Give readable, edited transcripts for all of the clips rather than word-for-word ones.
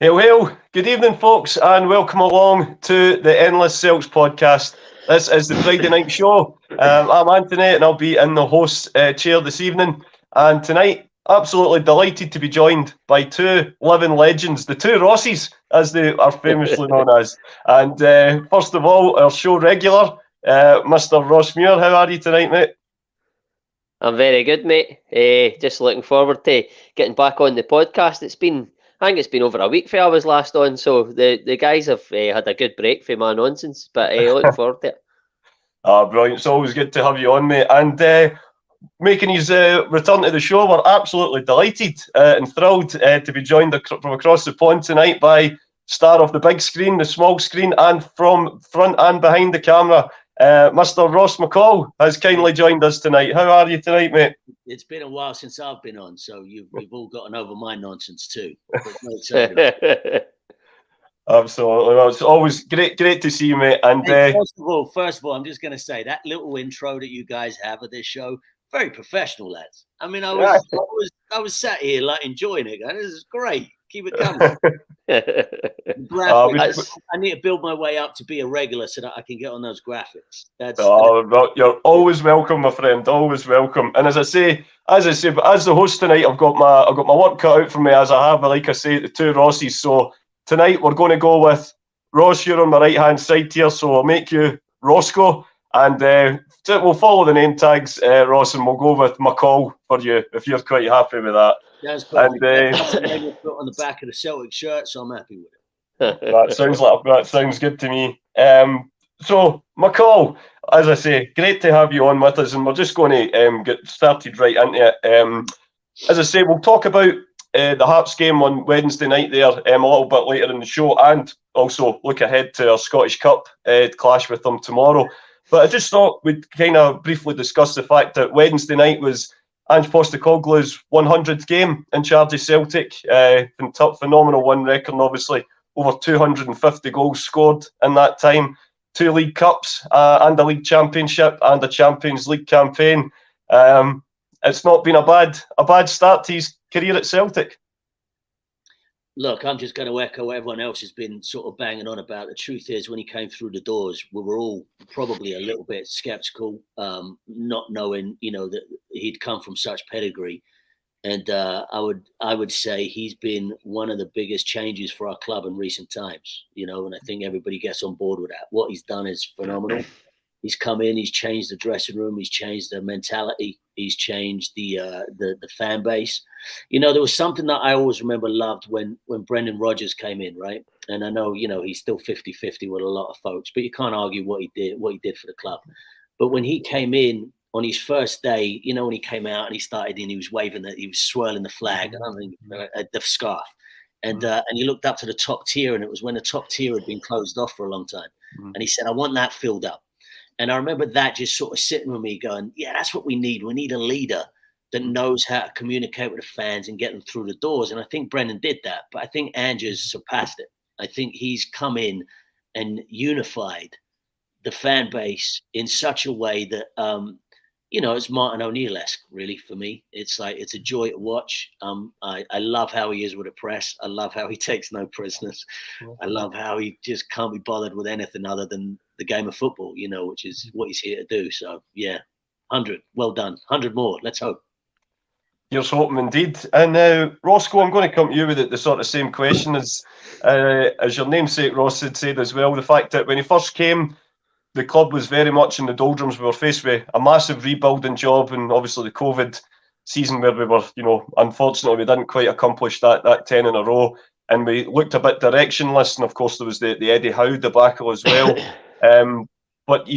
Hail, hail. Good evening, folks, and welcome along to the Endless Celts Podcast. This is the Friday night show. I'm Anthony, and I'll be in the host chair this evening. And tonight, absolutely delighted to be joined by two living legends, the two Rossies, as they are famously known as. And first of all, our show regular, Mr. Ross Muir. How are you tonight, mate? I'm very good, mate. Just looking forward to getting back on the podcast. I think it's been over a week for I was last on, so the guys have had a good break for my nonsense, but looking forward to it. Brilliant. It's always good to have you on, mate. And making his return to the show, we're absolutely delighted and thrilled to be joined from across the pond tonight by star of the big screen, the small screen, and from front and behind the camera, Mr. Ross McCall has kindly joined us tonight. How are you tonight, mate? It's been a while since I've been on, so we've all gotten over my nonsense too. Absolutely. Well, it's always great to see you, mate. And first of all, I'm just going to say that little intro that you guys have at this show, very professional, lads. I mean, I was sat here like enjoying it. Going, this is great. Keep it coming. I need to build my way up to be a regular so that I can get on those graphics. You're always welcome, my friend. Always welcome. And as I say, but as the host tonight, I've got my work cut out for me, as I have, like I say, the two Rossies. So tonight we're going to go with Ross. You're on my right hand side here, so I'll make you Roscoe, and we'll follow the name tags, Ross, and we'll go with McCall for you if you're quite happy with that. That's perfect. And put on the back of the Celtic shirt, so I'm happy with it. That sounds good to me. So McCall, as I say, great to have you on with us, and we're just going to get started right into it. As I say, we'll talk about the Hearts game on Wednesday night there a little bit later in the show, and also look ahead to our Scottish Cup clash with them tomorrow. But I just thought we'd kind of briefly discuss the fact that Wednesday night was Ange Postecoglou's 100th game in charge of Celtic. Phenomenal win record, obviously. Over 250 goals scored in that time. 2 League Cups and a League Championship and a Champions League campaign. It's not been a bad start to his career at Celtic. Look, I'm just going to echo what everyone else has been sort of banging on about. The truth is, when he came through the doors, we were all probably a little bit sceptical, not knowing, that he'd come from such pedigree. And I would say he's been one of the biggest changes for our club in recent times, and I think everybody gets on board with that. What he's done is phenomenal. He's come in, he's changed the dressing room, he's changed the mentality, he's changed the fan base. There was something that I always loved when Brendan Rodgers came in, right? And I know, he's still 50-50 with a lot of folks, but you can't argue what he did for the club. But when he came in on his first day, when he came out and he started in, he was waving he was swirling the flag, the scarf. And he looked up to the top tier, and it was when the top tier had been closed off for a long time. And he said, I want that filled up. And I remember that just sort of sitting with me going, yeah, that's what we need. We need a leader that knows how to communicate with the fans and get them through the doors. And I think Brendan did that, but I think Andrew's surpassed it. I think he's come in and unified the fan base in such a way that, it's Martin O'Neill-esque, really, for me. It's like, it's a joy to watch. I love how he is with the press. I love how he takes no prisoners. I love how he just can't be bothered with anything other than the game of football, which is what he's here to do. So, yeah, 100. Well done. 100 more. Let's hope. Here's hoping indeed. And Roscoe, I'm going to come to you with the sort of same question as your namesake Ross had said as well. The fact that when he first came, the club was very much in the doldrums. We were faced with a massive rebuilding job, and obviously the COVID season where we were, unfortunately we didn't quite accomplish that 10 in a row, and we looked a bit directionless. And of course there was the Eddie Howe debacle as well. But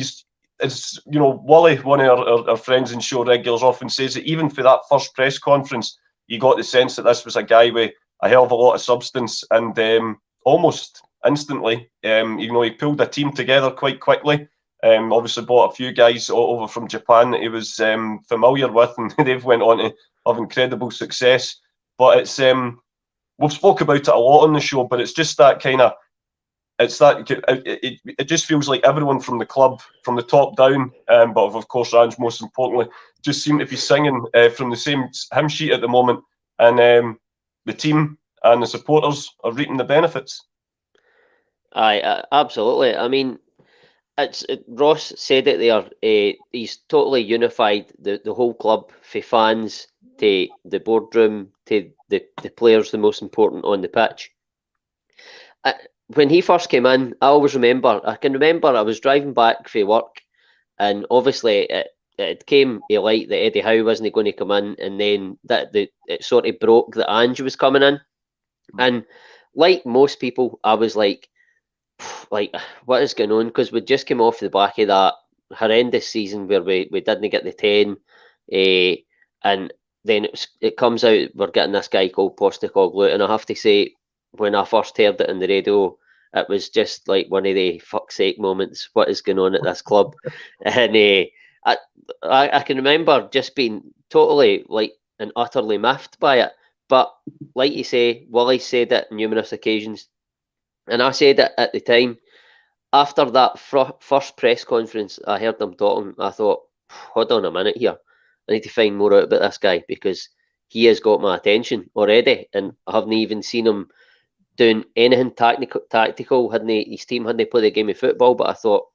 Wally, one of our friends and show regulars, often says that even for that first press conference, you got the sense that this was a guy with a hell of a lot of substance, and almost instantly, he pulled a team together quite quickly. Obviously bought a few guys over from Japan that he was familiar with, and they've went on to have incredible success. But it's we've spoke about it a lot on the show, but it's just that kind of, it just feels like everyone from the club, from the top down, but of course Ange most importantly, just seem to be singing from the same hymn sheet at the moment. And the team and the supporters are reaping the benefits. Aye, absolutely. I mean, Ross said it there. He's totally unified the whole club, from fans to the boardroom to the players, the most important on the pitch. When he first came in, I can remember I was driving back from work, and obviously it came to light that Eddie Howe wasn't going to come in, and then it sort of broke that Ange was coming in. And like most people, I was like, what is going on? Because we just came off the back of that horrendous season where we didn't get the 10, and then it comes out we're getting this guy called Postecoglou, and I have to say, when I first heard it on the radio, it was just one of the fuck's sake moments. What is going on at this club? And I can remember just being totally and utterly miffed by it. But like you say, Wally said it on numerous occasions, and I said it at the time. After that first press conference, I heard them talking. I thought, hold on a minute here. I need to find more out about this guy, because he has got my attention already, and I haven't even seen him doing anything tactical. His team hadn't played a game of football, but I thought,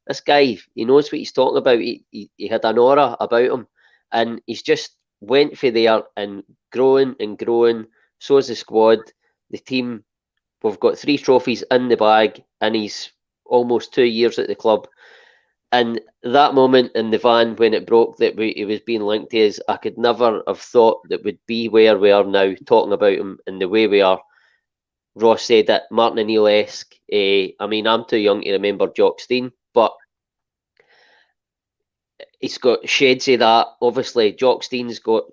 this guy, he knows what he's talking about. He had an aura about him, and he's just went for there and growing and growing. So is the squad, the team. We've got 3 trophies in the bag, and he's almost 2 years at the club. And that moment in the van when it broke that he was being linked to us, I could never have thought that we'd be where we are now, talking about him in the way we are. Ross said that Martin O'Neill-esque. I mean, I'm too young to remember Jock Stein, but he's got shades of that. Obviously, Jock Stein's got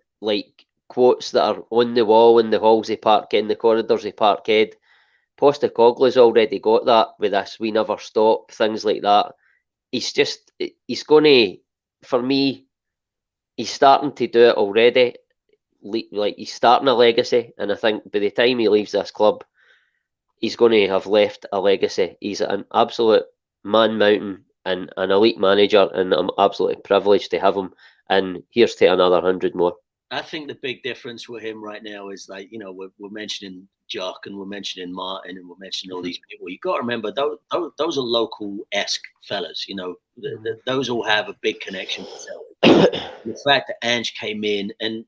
quotes that are on the wall in the halls of Parkhead, in the corridors of Parkhead. Postecoglou's already got that with this "we never stop," things like that. He's going to, for me, he's starting to do it already. He's starting a legacy, and I think by the time he leaves this club, he's going to have left a legacy. He's an absolute man mountain and an elite manager, and I'm absolutely privileged to have him. And here's to another 100 more. I think the big difference with him right now is we're mentioning Jock, and we're mentioning Martin, and we're mentioning all these people. You've got to remember, those are local-esque fellas. Those all have a big connection to Celtic. The fact that Ange came in and,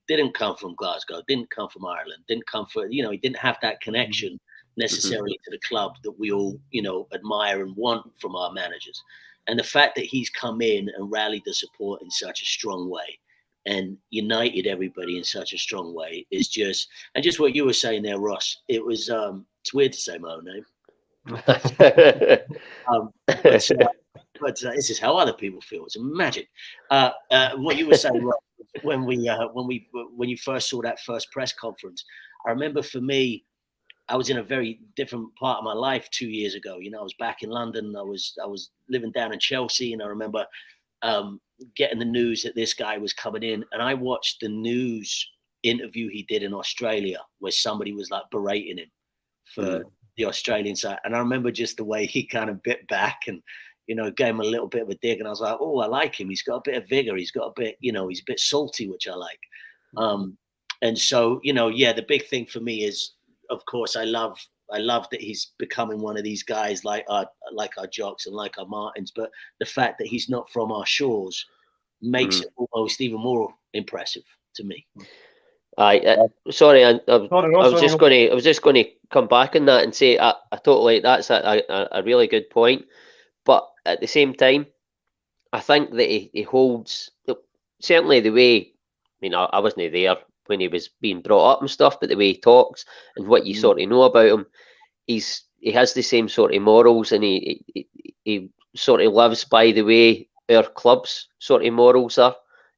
didn't come from Glasgow, didn't come from Ireland, didn't come from, he didn't have that connection necessarily to the club that we all, admire and want from our managers. And the fact that he's come in and rallied the support in such a strong way and united everybody in such a strong way is just what you were saying there, Ross. It was, it's weird to say my own name. But this is how other people feel. It's magic. What you were saying, Ross, when you first saw that first press conference, I remember for me, I was in a very different part of my life 2 years ago. I was back in London. I was living down in Chelsea, and I remember getting the news that this guy was coming in, and I watched the news interview he did in Australia where somebody was berating him for the Australian side, and I remember just the way he kind of bit back and gave him a little bit of a dig, and I was like, oh, I like him. He's got a bit of vigor. He's got a bit, he's a bit salty, which I like. And so, the big thing for me is, of course, I love that he's becoming one of these guys like our Jocks and like our Martins, but the fact that he's not from our shores makes it almost even more impressive to me. Sorry, I was just going to come back on that and say I totally, that's a really good point. But at the same time, I think that he holds, certainly the way, I wasn't there when he was being brought up and stuff, but the way he talks and what you sort of know about him, he has the same sort of morals, and he sort of lives by the way our club's sort of morals are.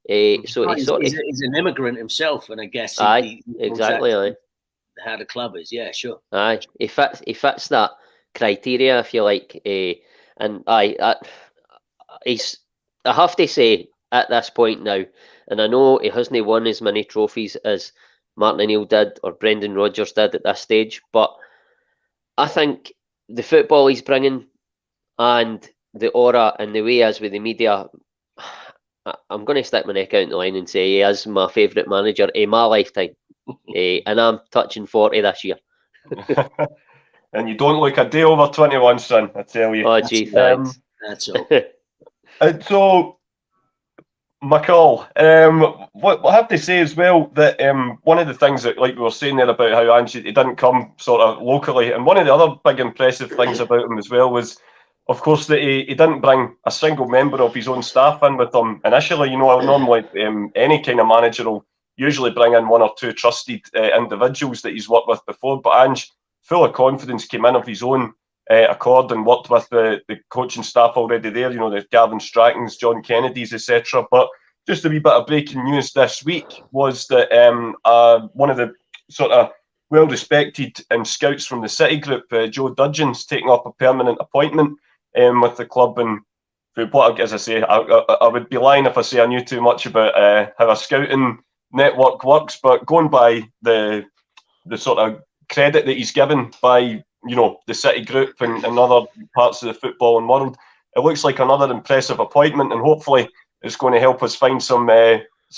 He's an immigrant himself, and I guess exactly how the club is. Yeah, sure. He fits that criteria, if you like. And I have to say at this point now, and I know he hasn't won as many trophies as Martin O'Neill did or Brendan Rodgers did at this stage, but I think the football he's bringing and the aura and the way he is with the media, I'm going to stick my neck out in the line and say he is my favourite manager in my lifetime. And I'm touching 40 this year. And you don't look a day over 21, son, I tell you. Oh, gee, thanks. That's all. And so, McCall, what I have to say as well that one of the things that, like we were saying there about how Ange, he didn't come sort of locally, and one of the other big impressive things about him as well was, of course, that he didn't bring a single member of his own staff in with him initially. You know, normally any kind of manager will usually bring in one or two trusted individuals that he's worked with before, but Ange, full of confidence, came in of his own accord and worked with the coaching staff already there, you know, the Gavin Strackens, John Kennedys, etc. But just a wee bit of breaking news this week was that one of the sort of well-respected scouts from the City group, Joe Dudgeon's taking up a permanent appointment with the club. And as I say, I would be lying if I say I knew too much about how a scouting network works, but going by the sort of credit that he's given by, you know, the City group and other parts of the footballing world, it looks like another impressive appointment, and hopefully it's going to help us find some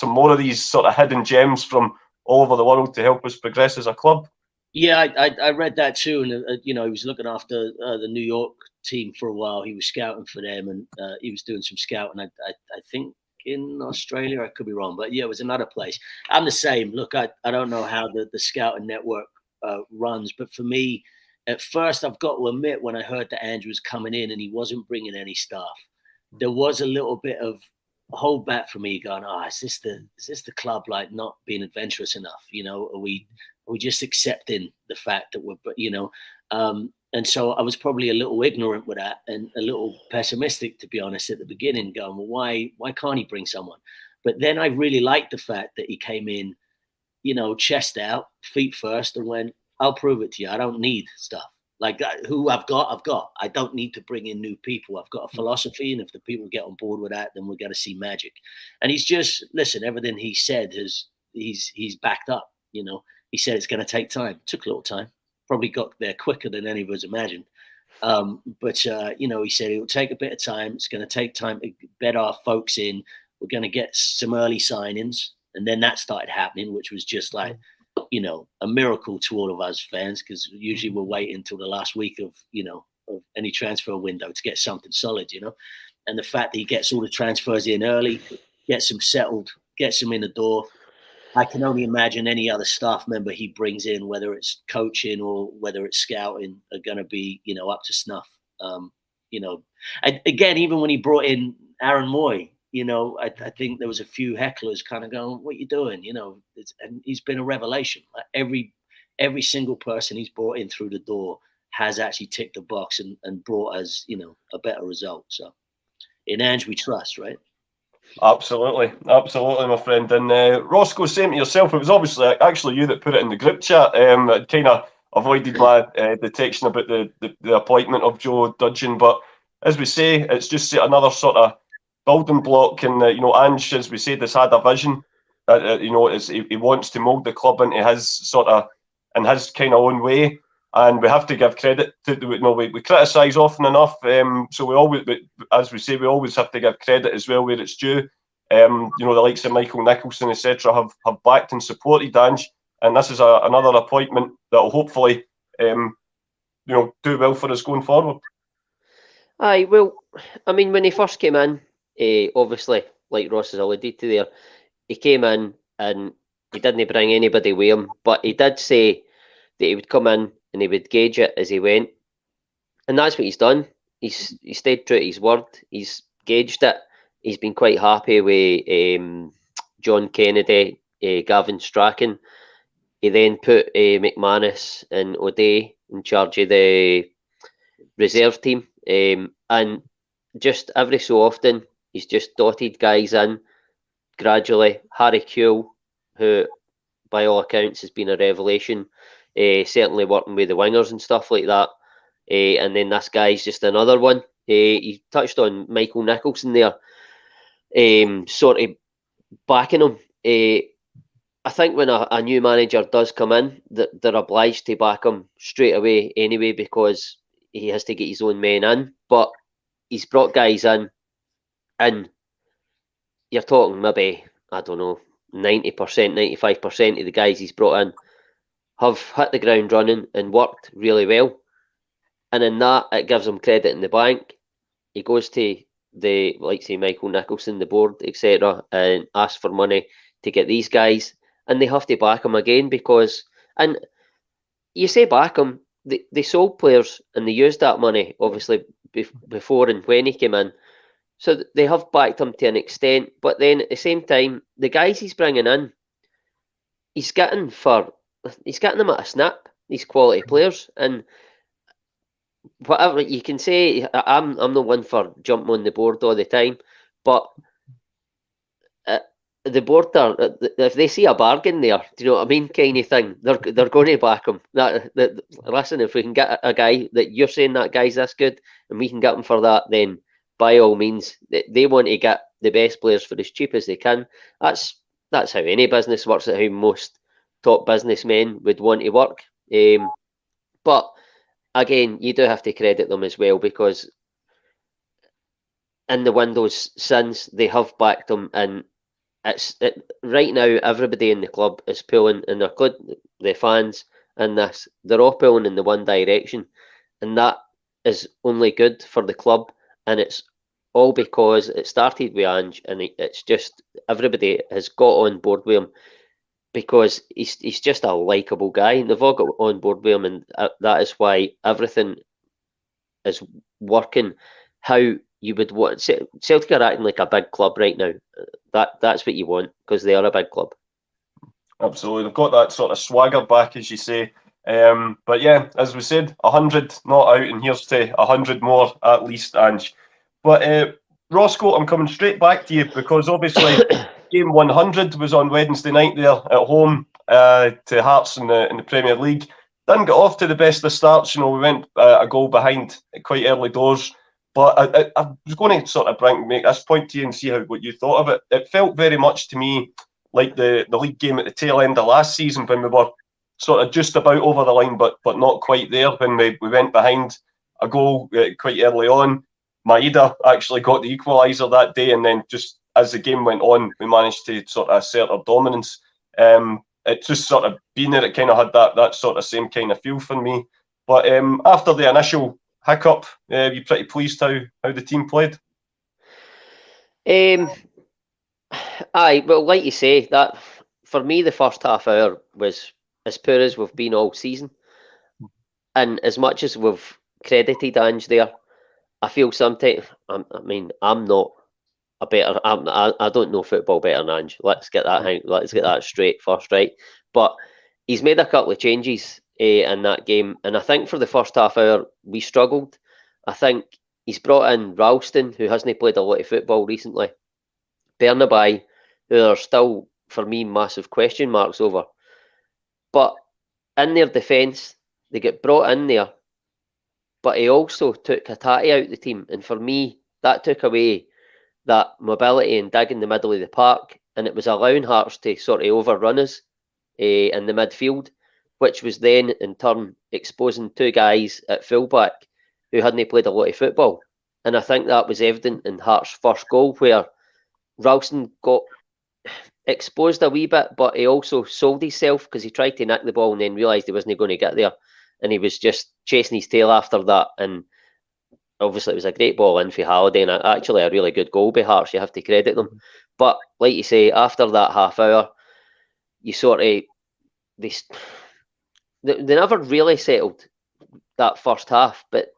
more of these sort of hidden gems from all over the world to help us progress as a club. Yeah, I read that too, and you know, he was looking after the New York team for a while. He was scouting for them, and he was doing some scouting. I think in Australia, I could be wrong, but yeah, it was another place. I'm the same. Look, I don't know how the scouting network runs, but for me, at first, I've got to admit, when I heard that Andrew was coming in and he wasn't bringing any staff, there was a little bit of hold back for me, going, is this the club like not being adventurous enough? You know, are we just accepting the fact that we're, you know, and so I was probably a little ignorant with that and a little pessimistic, to be honest, at the beginning, going, well, why can't he bring someone? But then I really liked the fact that he came in, you know, chest out, feet first, and went, I'll prove it to you. I don't need stuff. Like who I've got. I don't need to bring in new people. I've got a philosophy, and if the people get on board with that, then we're going to see magic. And he's just, listen, everything he said he's backed up. You know, he said it's going to take time. It took a little time. Probably got there quicker than any of us imagined. But you know, he said it will take a bit of time. It's going to take time to bed our folks in. We're going to get some early signings, and then that started happening, which was just like, you know, a miracle to all of us fans, because usually we're waiting until the last week of, you know, of any transfer window to get something solid, you know. And the fact that he gets all the transfers in early, gets them settled, gets them in the door. I can only imagine any other staff member he brings in, whether it's coaching or whether it's scouting, are going to be, you know, up to snuff. You know, and again, even when he brought in Aaron Moy, you know, I think there was a few hecklers kind of going, what are you doing? You know, and he's been a revelation. Like every single person he's brought in through the door has actually ticked the box and brought us, you know, a better result. So in Ange we trust, right? Absolutely, my friend. And Roscoe, same to yourself. It was obviously actually you that put it in the group chat. It kind of avoided my detection about the appointment of Joe Dudgeon. But as we say, it's just another sort of building block. And you know, Ange, as we said, has had a vision. You know, he wants to mould the club into his sort of in his kind of own way. And we have to give credit to, you know, we criticise often enough. So we always, as we say, we always have to give credit as well where it's due. You know, the likes of Michael Nicholson, etc., have backed and supported Ange, and this is another appointment that will hopefully, you know, do well for us going forward. Aye, well, I mean, when he first came in, obviously, like Ross has alluded to there, he came in and he didn't bring anybody with him, but he did say that he would come in and he would gauge it as he went, and that's what he's done. He stayed true to his word. He's gauged it. He's been quite happy with John Kennedy, Gavin Strachan. He then put McManus and O'Day in charge of the reserve team, and just every so often he's just dotted guys in gradually. Harry Kewell, who by all accounts has been a revelation, certainly working with the wingers and stuff like that. And then this guy's just another one. He touched on Michael Nicholson there, sort of backing him. I think when a new manager does come in, they're obliged to back him straight away anyway, because he has to get his own men in. But he's brought guys in, and you're talking maybe, I don't know, 90%, 95% of the guys he's brought in have hit the ground running and worked really well. And in that, it gives him credit in the bank. He goes to the, like say, Michael Nicholson, the board, etc., and asks for money to get these guys, and they have to back him again because, and you say back him, they sold players and they used that money, obviously, before and when he came in. So they have backed him to an extent, but then at the same time, the guys he's bringing in, he's getting them at a snap, these quality players, and whatever you can say, I'm the one for jumping on the board all the time, but the board are, if they see a bargain there, do you know what I mean, kind of thing, they're going to back him. Listen, if we can get a guy that you're saying that guy's this good, and we can get him for that, then by all means, they want to get the best players for as cheap as they can. That's how any business works. That's how most top businessmen would want to work. But again, you do have to credit them as well, because in the windows since, they have backed them, and right now everybody in the club is pulling, and the fans and this, they're all pulling in the one direction, and that is only good for the club. And it's all because it started with Ange, and it's just everybody has got on board with him because he's just a likeable guy, and they've all got on board with him, and that is why everything is working how you would want. Celtic are acting like a big club right now. That's what you want, because they are a big club. Absolutely, they've got that sort of swagger back, as you say. But yeah, as we said, 100 not out, and here's to 100 more at least, Ange. But Roscoe, I'm coming straight back to you, because obviously game 100 was on Wednesday night there at home to Hearts in the Premier League. Didn't get off to the best of starts. We went a goal behind quite early doors. But I was going to sort of make this point to you and see what you thought of it. It felt very much to me like the league game at the tail end of last season, when we were sort of just about over the line, but not quite there, when we went behind a goal quite early on. Maeda actually got the equaliser that day, and then just as the game went on, we managed to sort of assert our dominance. It just sort of being there, it kind of had that sort of same kind of feel for me. But after the initial hiccup, you're pretty pleased how the team played? Aye, well, like you say, that for me, the first half hour was as poor as we've been all season. And as much as we've credited Ange there, I feel sometimes, I'm not a better, I don't know football better than Ange. Let's get that straight first, right? But he's made a couple of changes in that game, and I think for the first half hour we struggled. I think he's brought in Ralston, who hasn't played a lot of football recently, Bernabai, who are still, for me, massive question marks over. But in their defence, they get brought in there, but he also took Hatate out of the team, and for me, that took away that mobility and dig in the middle of the park, and it was allowing Hearts to sort of overrun us in the midfield, which was then in turn exposing two guys at fullback who hadn't played a lot of football. And I think that was evident in Hearts' first goal, where Ralston got exposed a wee bit, but he also sold himself because he tried to nick the ball and then realised he wasn't going to get there, and he was just chasing his tail after that. And obviously it was a great ball in for Halliday, and actually a really good goal by Hearts, you have to credit them. But like you say, after that half hour, you sort of, they never really settled that first half, but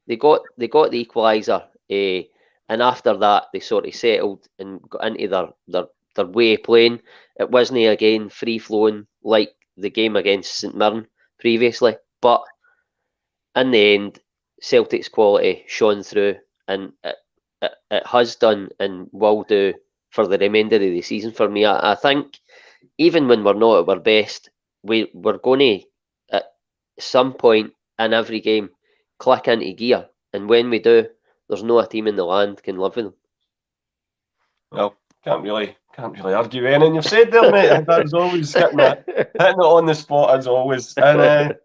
they got the equaliser, and after that they sort of settled and got into their way of playing. It wasn't again free flowing like the game against St Mirren previously, but in the end, Celtic's quality shone through, and it has done and will do for the remainder of the season for me. I think even when we're not at our best, we're going to at some point in every game click into gear, and when we do, there's no a team in the land can live with them. Well, can't really argue anything you've said there, mate. That's always hitting it on the spot as always. And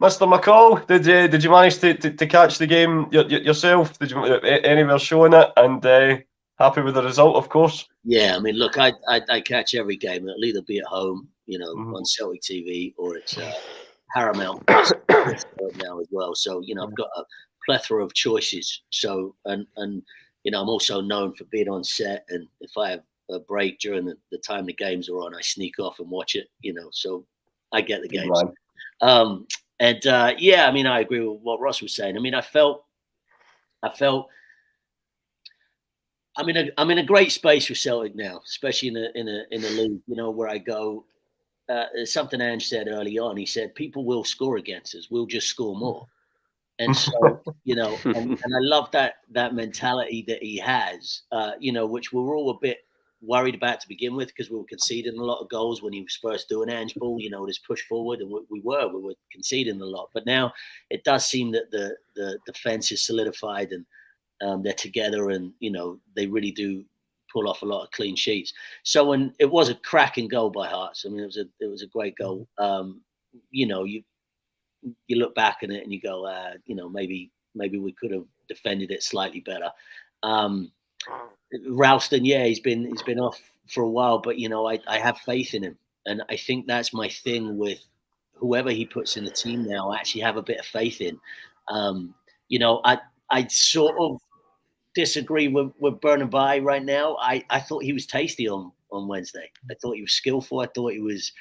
Mr. McCall, did you manage to catch the game yourself? Did you anywhere showing it? And Happy with the result, of course. Yeah, I mean, look, I catch every game. It'll either be at home, on Celtic TV, or it's Paramount Plus now as well. So, I've got a plethora of choices. So, and I'm also known for being on set. And if I have a break during the time the games are on, I sneak off and watch it, so I get the games. Yeah, I mean, I agree with what Ross was saying. I mean, I felt I'm in a great space with Celtic now, especially in a league, where I go. Something Ange said early on. He said, "People will score against us. We'll just score more." And so, and I love that mentality that he has. Which we were all a bit worried about to begin with, because we were conceding a lot of goals when he was first doing Ange ball. This push forward, and we were conceding a lot. But now it does seem that the defense is solidified, and they're together, and they really do pull off a lot of clean sheets. So when it was a cracking goal by Hearts, I mean, it was a great goal. You look back at it and you go, maybe we could have defended it slightly better. Ralston, yeah, he's been off for a while, but I have faith in him, and I think that's my thing with whoever he puts in the team now. I actually have a bit of faith in. I sort of disagree with Bernabei right now. I thought he was tasty on Wednesday. I thought he was skillful. I thought he was,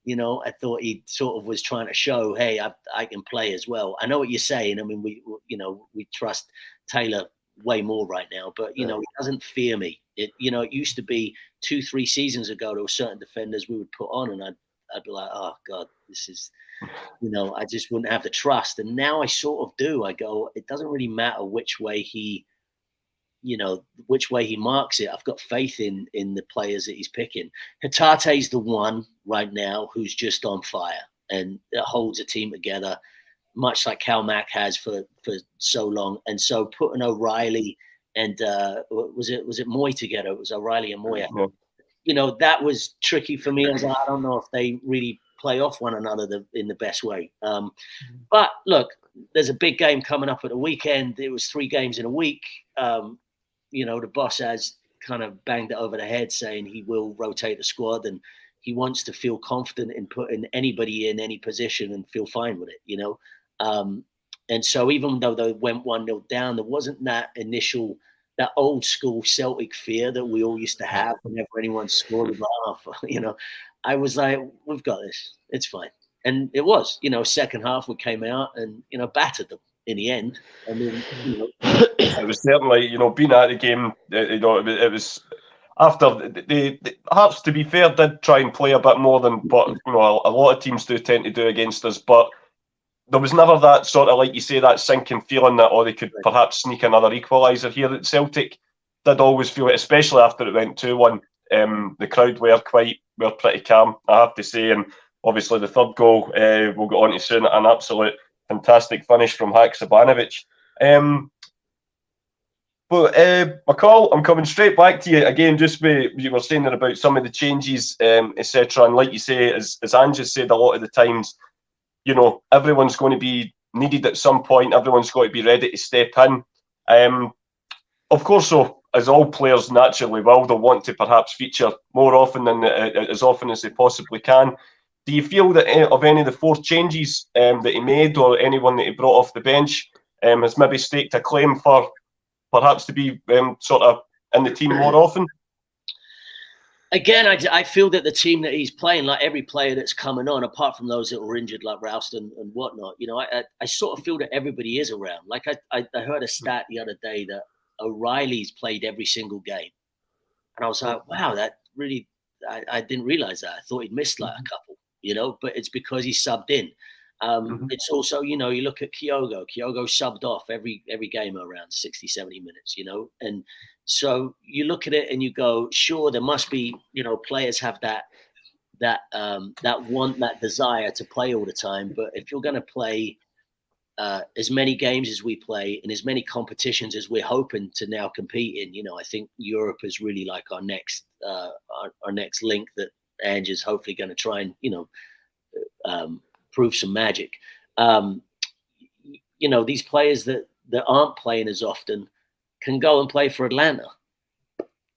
I thought he sort of was trying to show, hey, I can play as well. I know what you're saying. I mean, we trust Taylor way more right now, but he doesn't fear me. It used to be 2-3 seasons ago, there were certain defenders we would put on, and I'd be like, oh God, this is, I just wouldn't have the trust. And now I sort of do. I go, it doesn't really matter which way he marks it. I've got faith in the players that he's picking. Hatate's the one right now who's just on fire and holds a team together, much like Cal Mack has for so long. And so putting O'Reilly and was it Moy together? It was O'Reilly and Moy. Yeah. That was tricky for me. I was like, I don't know if they really play off one another in the best way. But look, there's a big game coming up at the weekend. It was 3 games in a week. The boss has kind of banged it over the head, saying he will rotate the squad and he wants to feel confident in putting anybody in any position and feel fine with it, And so even though they went 1-0 down, there wasn't that old school Celtic fear that we all used to have whenever anyone scored. I was like, we've got this. It's fine. And it was, second half we came out and, battered them in the end. I mean, it was certainly, being at the game, it was after the Hearts, to be fair, did try and play a bit more than what a lot of teams do tend to do against us, but there was never that sort of, like you say, that sinking feeling that they could perhaps sneak another equaliser here. At Celtic did always feel it, especially after it went 2-1. The crowd were pretty calm, I have to say, and obviously the third goal we'll go on to soon, an absolute fantastic finish from Haksabanovic. But McCall, I'm coming straight back to you again. Just you were saying there about some of the changes, etc. And like you say, as Ange has said a lot of the times, everyone's going to be needed at some point. Everyone's got to be ready to step in. Of course, so as all players naturally will, they'll want to perhaps feature more often than as often as they possibly can. Do you feel that of any of the 4 changes that he made, or anyone that he brought off the bench, has maybe staked a claim for perhaps to be sort of in the team more often? Again, I feel that the team that he's playing, like every player that's coming on, apart from those that were injured, like Ralston and whatnot, I sort of feel that everybody is around. Like I heard a stat the other day that O'Reilly's played every single game. And I was like, wow, that really, I didn't realize that. I thought he'd missed like a couple, but it's because he subbed in. It's also, you look at Kyogo subbed off every game around 60, 70 minutes, and so you look at it and you go, sure, there must be, players have that want, that desire to play all the time. But if you're going to play as many games as we play and as many competitions as we're hoping to now compete in, I think Europe is really like our next link that Ange is hopefully going to try and, prove some magic. These players that aren't playing as often can go and play for Atlanta,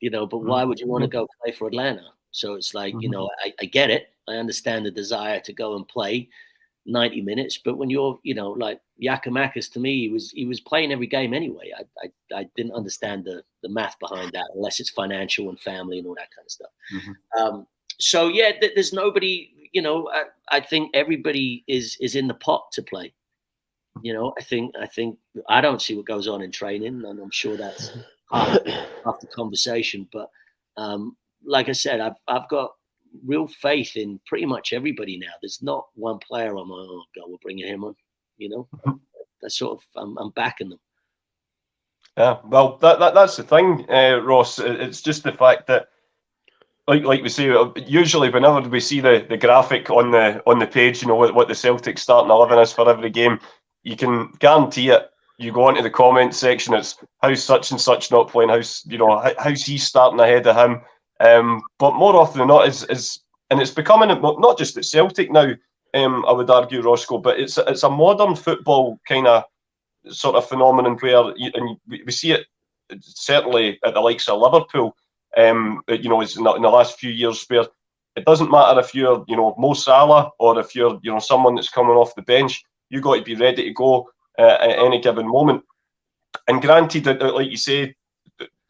but why would you want to go play for Atlanta? So it's like, I get it. I understand the desire to go and play 90 minutes, but when you're, like Giakoumakis, to me, he was playing every game anyway. I didn't understand the math behind that, unless it's financial and family and all that kind of stuff. So yeah, there's nobody, I think everybody is in the pot to play. I think I don't see what goes on in training, and I'm sure that's half the conversation. But like I said, I've got real faith in pretty much everybody now. There's not one player I'm like, oh God, we're bringing him on. That's sort of I'm backing them. Yeah, well, that's the thing, Ross. It's just the fact that, like we say, usually whenever we see the graphic on the page, what the Celtic starting 11 is for every game, you can guarantee it. You go onto the comments section, it's how's such and such not playing, how's he starting ahead of him. But more often than not, and it's becoming not just at Celtic now. I would argue, Roscoe, but it's a modern football kind of sort of phenomenon where and we see it certainly at the likes of Liverpool. It's in the last few years where it doesn't matter if you're Mo Salah or if you're someone that's coming off the bench. You got to be ready to go at any given moment. And granted, like you say,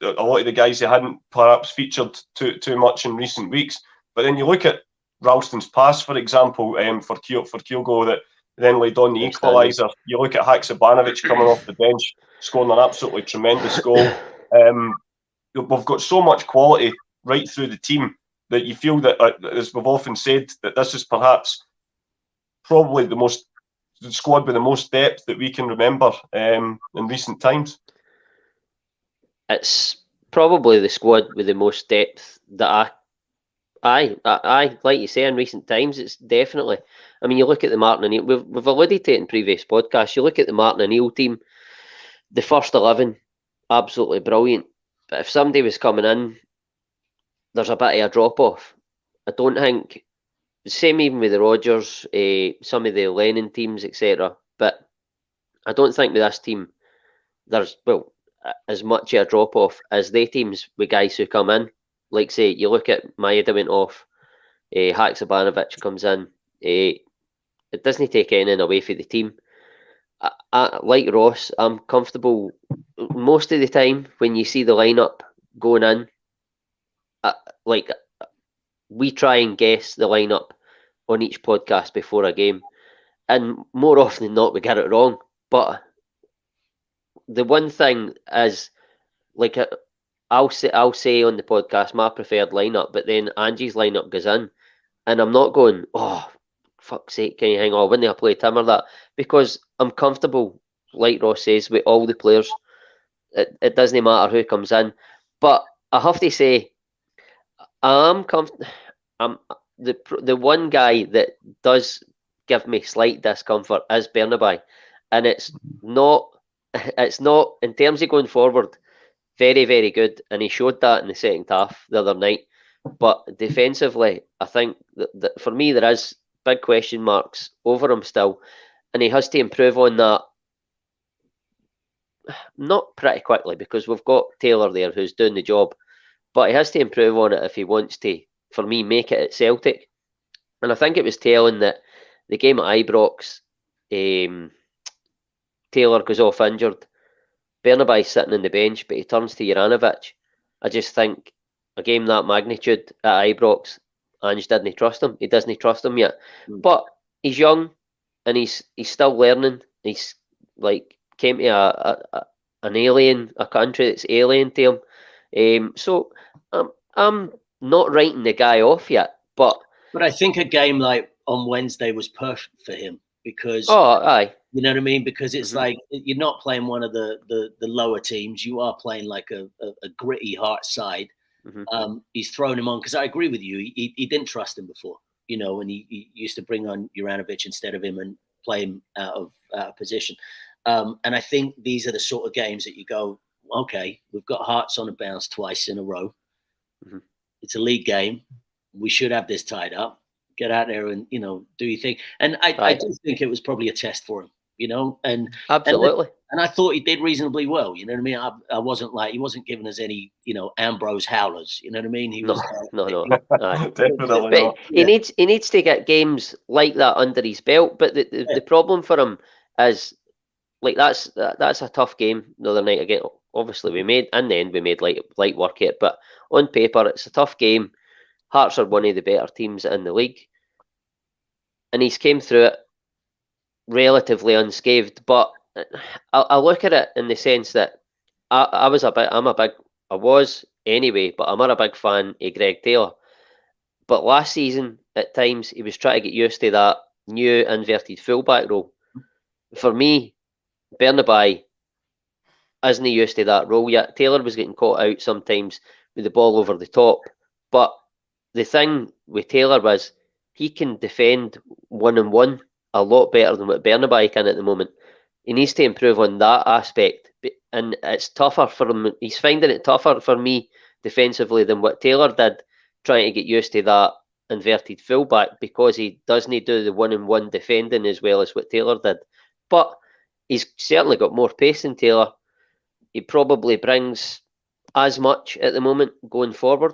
a lot of the guys they hadn't perhaps featured too much in recent weeks. But then you look at Ralston's pass, for example, for Kyogo that then laid on the equaliser. You look at Haksabanovic coming off the bench, scoring an absolutely tremendous goal. We've got so much quality right through the team that you feel that, as we've often said, that this is perhaps probably the squad with the most depth that we can remember in recent times. It's probably the squad with the most depth that I like you say in recent times. It's definitely. I mean, you look at the Martin O'Neill. We've alluded to it in previous podcasts. You look at the Martin O'Neill team, the first 11, absolutely brilliant. But if somebody was coming in, there's a bit of a drop off. I don't think. Same even with the Rodgers, some of the Lennon teams, etc. But I don't think with this team there's as much of a drop off as they teams with guys who come in. Like say, you look at Maeda went off, Haksabanovic comes in. It doesn't take anything away from the team. I like Ross, I'm comfortable most of the time when you see the lineup going in. We try and guess the lineup on each podcast before a game, and more often than not we get it wrong. But the one thing is, like, I'll say on the podcast my preferred lineup, but then Angie's lineup goes in, and I'm not going, oh fuck's sake, can you hang on? When they play Tim or that, because I'm comfortable, like Ross says, with all the players. It doesn't matter who comes in, but I have to say, I'm the one guy that does give me slight discomfort is Bernabei, and it's not in terms of going forward very, very good, and he showed that in the second half the other night. But defensively, I think that for me there is big question marks over him still, and he has to improve on that. Not pretty quickly, because we've got Taylor there who's doing the job, but he has to improve on it if he wants to, for me, make it at Celtic. And I think it was telling that the game at Ibrox, Taylor goes off injured, Bernabei's sitting on the bench, but he turns to Juranovic. I just think a game that magnitude at Ibrox, Ange didn't trust him. He doesn't trust him yet. But he's young and he's still learning. He's like came to an alien, a country that's alien to him. So I'm not writing the guy off yet. But I think a game like on Wednesday was perfect for him because aye. You know what I mean? Because it's like you're not playing one of the lower teams. You are playing like a gritty Heart side. He's thrown him on because I agree with you. He didn't trust him before, and he used to bring on Juranovic instead of him and play him out of position. And I think these are the sort of games that you go, okay, we've got Hearts on a bounce twice in a row. It's a league game. We should have this tied up. Get out there and, do your thing. And I do think it was probably a test for him, and absolutely. And I thought he did reasonably well. You know what I mean? I wasn't like, he wasn't giving us any, Ambrose howlers. You know what I mean? He was No. Definitely But not. he needs to get games like that under his belt. But the problem for him is, like, that's a tough game the other night again. Obviously, in the end we made light work here. But on paper, it's a tough game. Hearts are one of the better teams in the league, and he's came through it relatively unscathed. But I look at it in the sense that I was anyway, but I'm not a big fan of Greg Taylor. But last season, at times, he was trying to get used to that new inverted fullback role. For me, Bernabei isn't used to that role yet. Taylor was getting caught out sometimes with the ball over the top. But the thing with Taylor was he can defend 1-on-1 a lot better than what Bernabei can at the moment. He needs to improve on that aspect. And it's tougher for him. He's finding it tougher for me defensively than what Taylor did, trying to get used to that inverted fullback, because he doesn't do the 1-on-1 defending as well as what Taylor did. But he's certainly got more pace than Taylor. He probably brings as much at the moment going forward.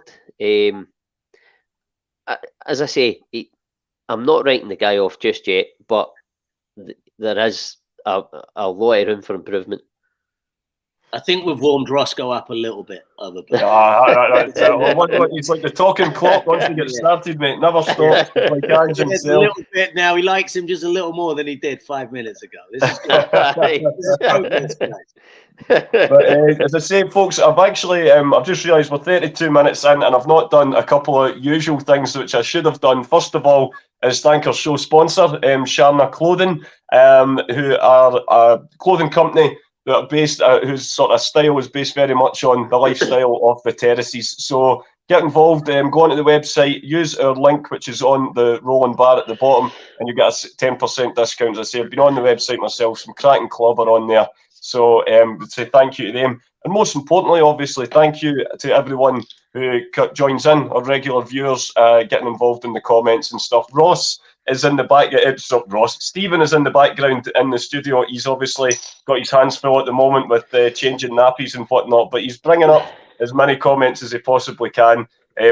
As I say, I'm not writing the guy off just yet, but there is a lot of room for improvement. I think we've warmed Roscoe up a little bit. He's like the talking clock. Once he gets started, mate, never stops. Like a little bit now. He likes him just a little more than he did 5 minutes ago. This is good. This is progress, But as I say, folks, I've just realised we're 32 minutes in, and I've not done a couple of usual things which I should have done. First of all, is thank our show sponsor, Sharna Clothing, who are a clothing company that are based, whose sort of style is based very much on the lifestyle of the terraces. So get involved, go onto the website, use our link, which is on the rolling bar at the bottom, and you get a 10% discount. As I say, I've been on the website myself, some cracking club are on there. So say thank you to them. And most importantly, obviously, thank you to everyone who joins in, our regular viewers, getting involved in the comments and stuff. Ross is in the back. Stephen is in the background in the studio. He's obviously got his hands full at the moment with changing nappies and whatnot, but he's bringing up as many comments as he possibly can.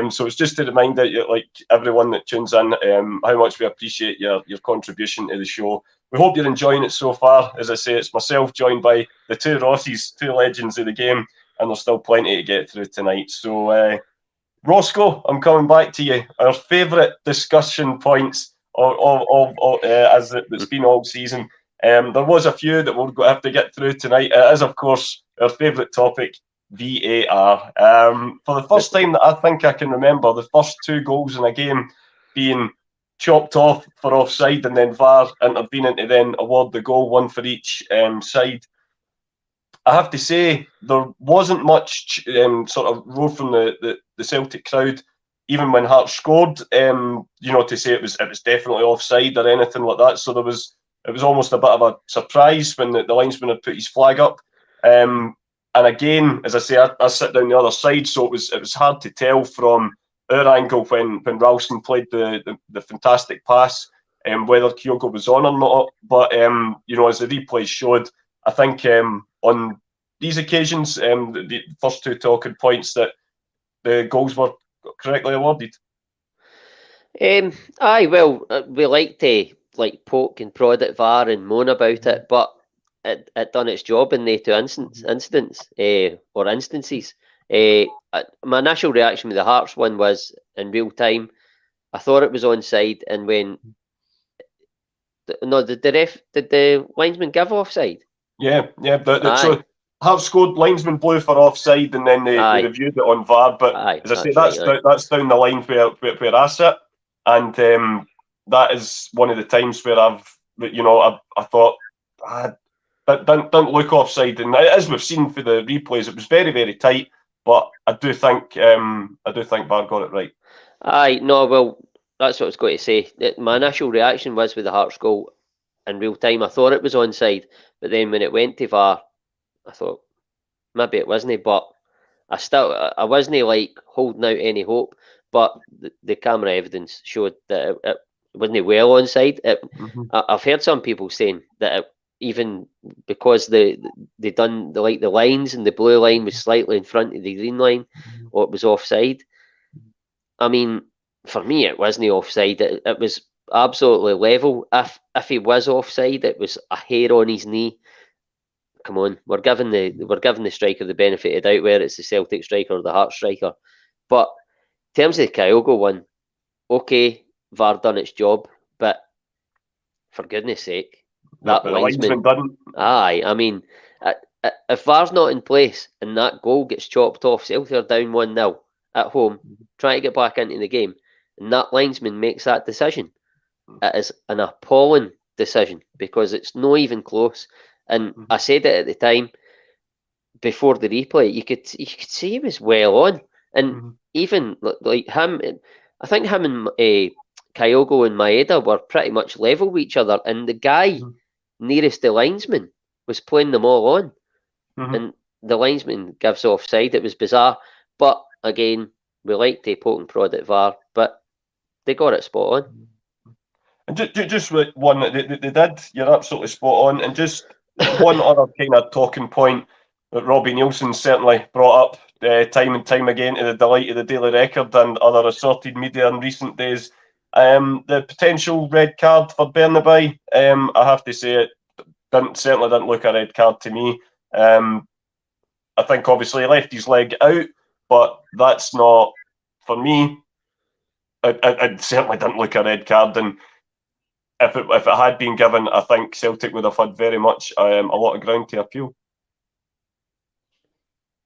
So it's just to remind like everyone that tunes in, how much we appreciate your contribution to the show. We hope you're enjoying it so far. As I say, it's myself joined by the two Rossies, two legends of the game, and there's still plenty to get through tonight. So, Roscoe, I'm coming back to you. Our favourite discussion points as it's been all season. There was a few that we'll have to get through tonight. It is, of course, our favourite topic, VAR. For the first time that I think I can remember, the first two goals in a game being chopped off for offside and then VAR intervening to then award the goal, one for each side. I have to say, there wasn't much sort of roar from the Celtic crowd, even when Hearts scored, to say it was definitely offside or anything like that. So it was almost a bit of a surprise when the linesman had put his flag up. And again, as I say, I sit down the other side, so it was hard to tell from our angle when Ralston played the fantastic pass, whether Kyogo was on or not. But as the replays showed, I think on these occasions, the first two talking points, that the goals were correctly awarded. Well, we like to poke and prod at VAR and moan about it, but it done its job in the two instances. My initial reaction with the Hearts one was, in real time, I thought it was onside, and when did the linesman give offside? Yeah. So Hearts scored, linesman blew for offside, and then they reviewed it on VAR. But as I say, that's down the line where I sit, and that is one of the times where I thought, don't look offside, and as we've seen for the replays, it was very, very tight. But I do think VAR got it right. Well, that's what I was going to say. My initial reaction was with the Hearts goal, in real time, I thought it was onside, but then when it went to VAR, I thought maybe it wasn't. But I wasn't holding out any hope. But the camera evidence showed that it wasn't well onside. I've heard some people saying that even because they done the lines, and the blue line was slightly in front of the green line, or it was offside. I mean, for me, it wasn't offside. It was absolutely level. If he was offside, it was a hair on his knee. Come on, we're giving the striker the benefit of the doubt, where it's the Celtic striker or the Hearts striker. But in terms of the Kyogo one, okay, VAR done its job, but for goodness sake, that linesman done. Aye, I mean, if VAR's not in place and that goal gets chopped off, Celtic are down 1-0 at home, trying to get back into the game, and that linesman makes that decision, it is an appalling decision, because it's not even close. And I said it at the time, before the replay, you could see he was well on, and even like him, I think him and Kyogo and Maeda were pretty much level with each other, and the guy nearest the linesman was playing them all on, and the linesman gives offside. It was bizarre, but again, we like to poke and prod at VAR, but they got it spot on. And just with one, they did. You're absolutely spot on. And just one other kind of talking point that Robbie Nielsen certainly brought up time and time again, to the delight of the Daily Record and other assorted media in recent days. The potential red card for Bernabei, I have to say, it certainly didn't look a red card to me. I think obviously he left his leg out, but that's not, for me, it certainly didn't look a red card. And if it had been given, I think Celtic would have had very much a lot of ground to appeal.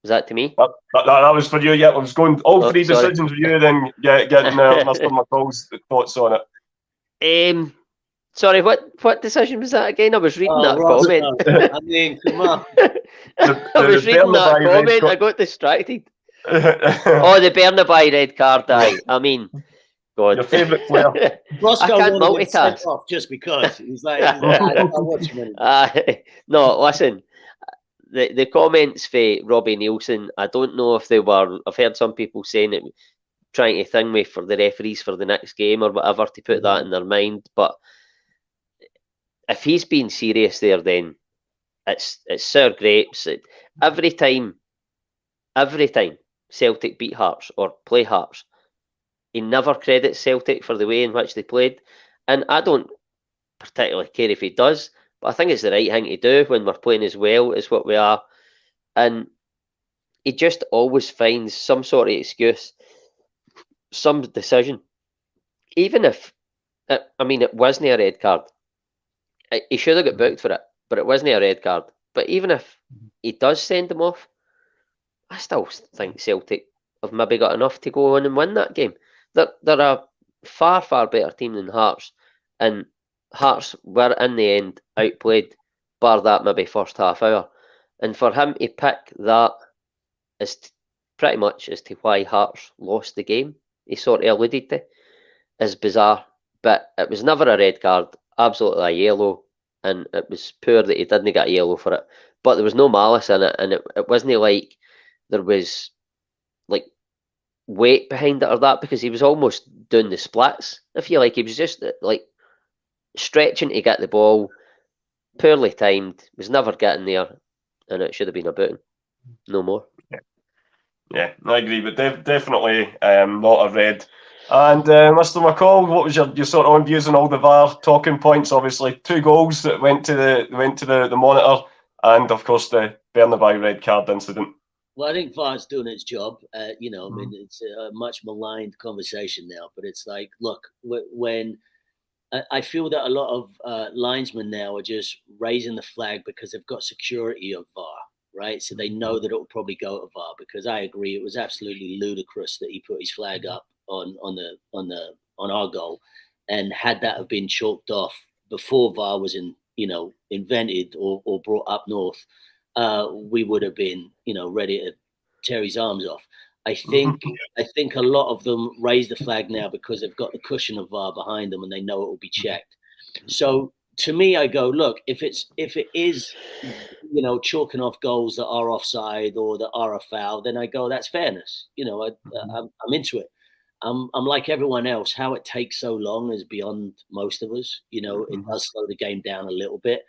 Was that to me? That was for you, yeah. I was going all three decisions for you, then getting Mr. McCall's thoughts on it. Sorry, what decision was that again? I was reading that comment. I mean, come on. I was reading that comment. I got distracted. The Bernabei red card, aye. I mean, God. Your favourite player. I can't multitask. Off just because he's like, I'll watch him. No, listen. The comments for Robbie Nielsen, I don't know if they were. I've heard some people saying it, trying to thing me for the referees for the next game or whatever, to put that in their mind. But if he's being serious there, then it's sour grapes. Every time Celtic beat Hearts or play Hearts, he never credits Celtic for the way in which they played. And I don't particularly care if he does, but I think it's the right thing to do when we're playing as well as what we are. And he just always finds some sort of excuse, some decision. Even if, it wasn't a red card. He should have got booked for it, but it wasn't a red card. But even if he does send him off, I still think Celtic have maybe got enough to go on and win that game. They're a far, far better team than Hearts, and Hearts were in the end outplayed, bar that maybe first half hour. And for him to pick that is pretty much as to why Hearts lost the game, he sort of alluded to, is bizarre. But it was never a red card, absolutely a yellow, and it was poor that he didn't get a yellow for it. But there was no malice in it, and it wasn't like there was like weight behind it or that, because he was almost doing the splits, if you like. He was just like stretching to get the ball, poorly timed, was never getting there, and it should have been a booting, no more. Yeah, I agree, but definitely not a red. And Mr. McCall, what was your sort of own views on all the VAR talking points? Obviously, 2 goals that went to the monitor, and of course the Bernabei red card incident. Well, I think VAR's doing its job. I mean, it's a much maligned conversation now, but it's like, look, when I feel that a lot of linesmen now are just raising the flag because they've got security of VAR, right? So they know that it will probably go to VAR, because I agree it was absolutely ludicrous that he put his flag up on our goal, and had that have been chalked off before VAR was invented or brought up north, we would have been ready to tear his arms off. I think a lot of them raise the flag now because they've got the cushion of VAR behind them and they know it will be checked. So to me, I go, look, if it is chalking off goals that are offside or that are a foul, then I go, that's fairness. I'm into it. I'm like everyone else. How it takes so long is beyond most of us. It does slow the game down a little bit.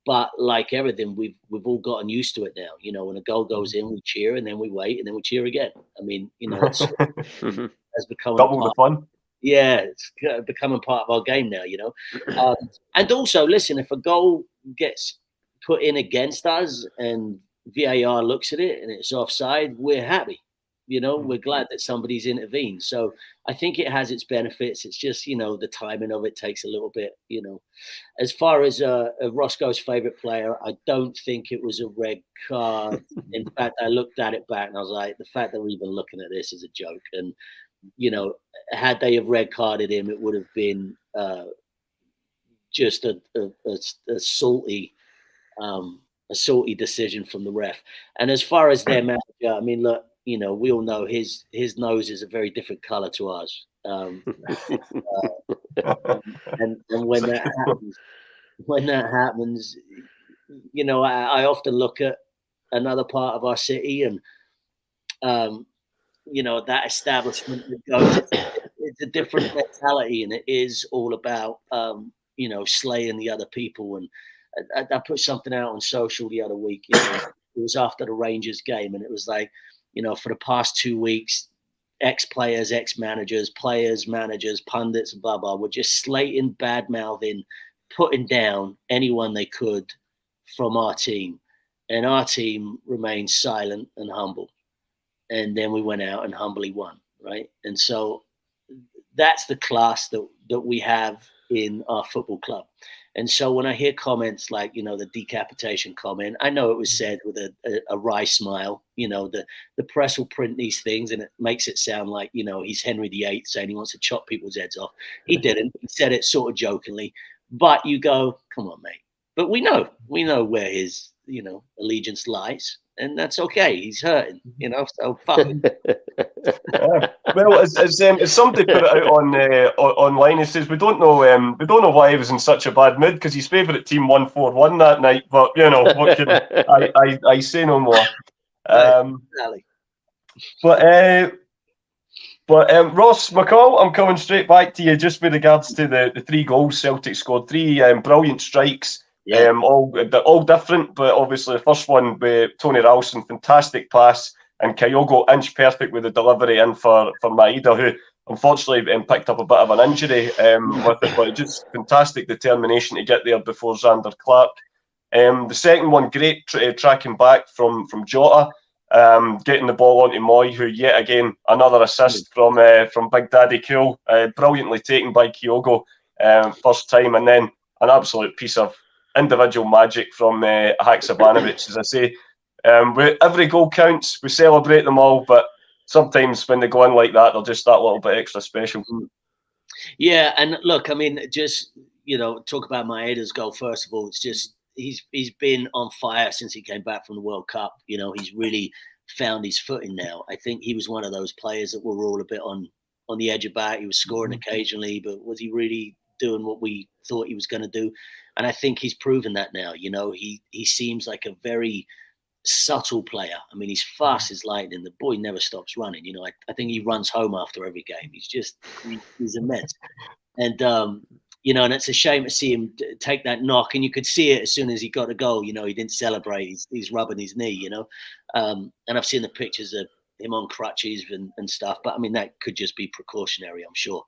But like everything, we've all gotten used to it now. You know, when a goal goes in, we cheer, and then we wait, and then we cheer again. I mean, you know, it's has become double the fun. Yeah, it's becoming part of our game now. You know, and also listen, if a goal gets put in against us and VAR looks at it and it's offside, we're happy. You know, we're glad that somebody's intervened. So I think it has its benefits. It's just, you know, the timing of it takes a little bit, you know. As far as Roscoe's favourite player, I don't think it was a red card. In fact, I looked at it back and I was like, the fact that we're even looking at this is a joke. And, you know, had they have red carded him, it would have been just a salty decision from the ref. And as far as their manager, I mean, look, you know, we all know his nose is a very different color to ours. And when that happens, you know, I often look at another part of our city and, you know, that establishment that goes, it's a different mentality, and it is all about, you know, slaying the other people. And I put something out on social the other week, you know, it was after the Rangers game, and it was like, you know, for the past 2 weeks, ex-players, ex-managers, players, managers, pundits, blah, blah, were just slating, bad-mouthing, putting down anyone they could from our team. And our team remained silent and humble. And then we went out and humbly won, right? And so that's the class that we have in our football club. And so when I hear comments like, you know, the decapitation comment, I know it was said with a wry smile. You know, the press will print these things and it makes it sound like, you know, he's Henry VIII saying he wants to chop people's heads off. He didn't. He said it sort of jokingly. But you go, come on, mate. But we know where his, you know, allegiance lies. And that's okay. He's hurting, you know, so fuck him. Well, as somebody put it out on online, he says we don't know why he was in such a bad mood because his favourite team won 4-1 that night. But you know, what can I say no more. But Ross McCall, I'm coming straight back to you just with regards to the 3 goals Celtic scored, 3 brilliant strikes. Yeah. All different, but obviously the first one with Tony Ralston, fantastic pass, and Kyogo inch perfect with the delivery in for Maeda, who unfortunately picked up a bit of an injury with it, but just fantastic determination to get there before Xander Clark. The second one, great tracking back from Jota, getting the ball onto Moy, who yet again another assist from Big Daddy Cool, brilliantly taken by Kyogo first time, and then an absolute piece of individual magic from Haksabanovic. As I say, every goal counts. We celebrate them all, but sometimes when they go in like that, they're just that little bit extra special. Yeah, and look, I mean, just, you know, talk about Maeda's goal first of all. It's just he's been on fire since he came back from the World Cup. You know, he's really found his footing now. I think he was one of those players that were all a bit on the edge about. He was scoring occasionally, but was he really doing what we thought he was going to do? And I think he's proven that now. You know, he seems like a very subtle player. I mean, he's fast as lightning. The boy never stops running. You know, I think he runs home after every game. He's immense. And, you know, and it's a shame to see him take that knock. And you could see it as soon as he got a goal. You know, he didn't celebrate. He's rubbing his knee, you know. And I've seen the pictures of him on crutches and stuff. But, I mean, that could just be precautionary, I'm sure.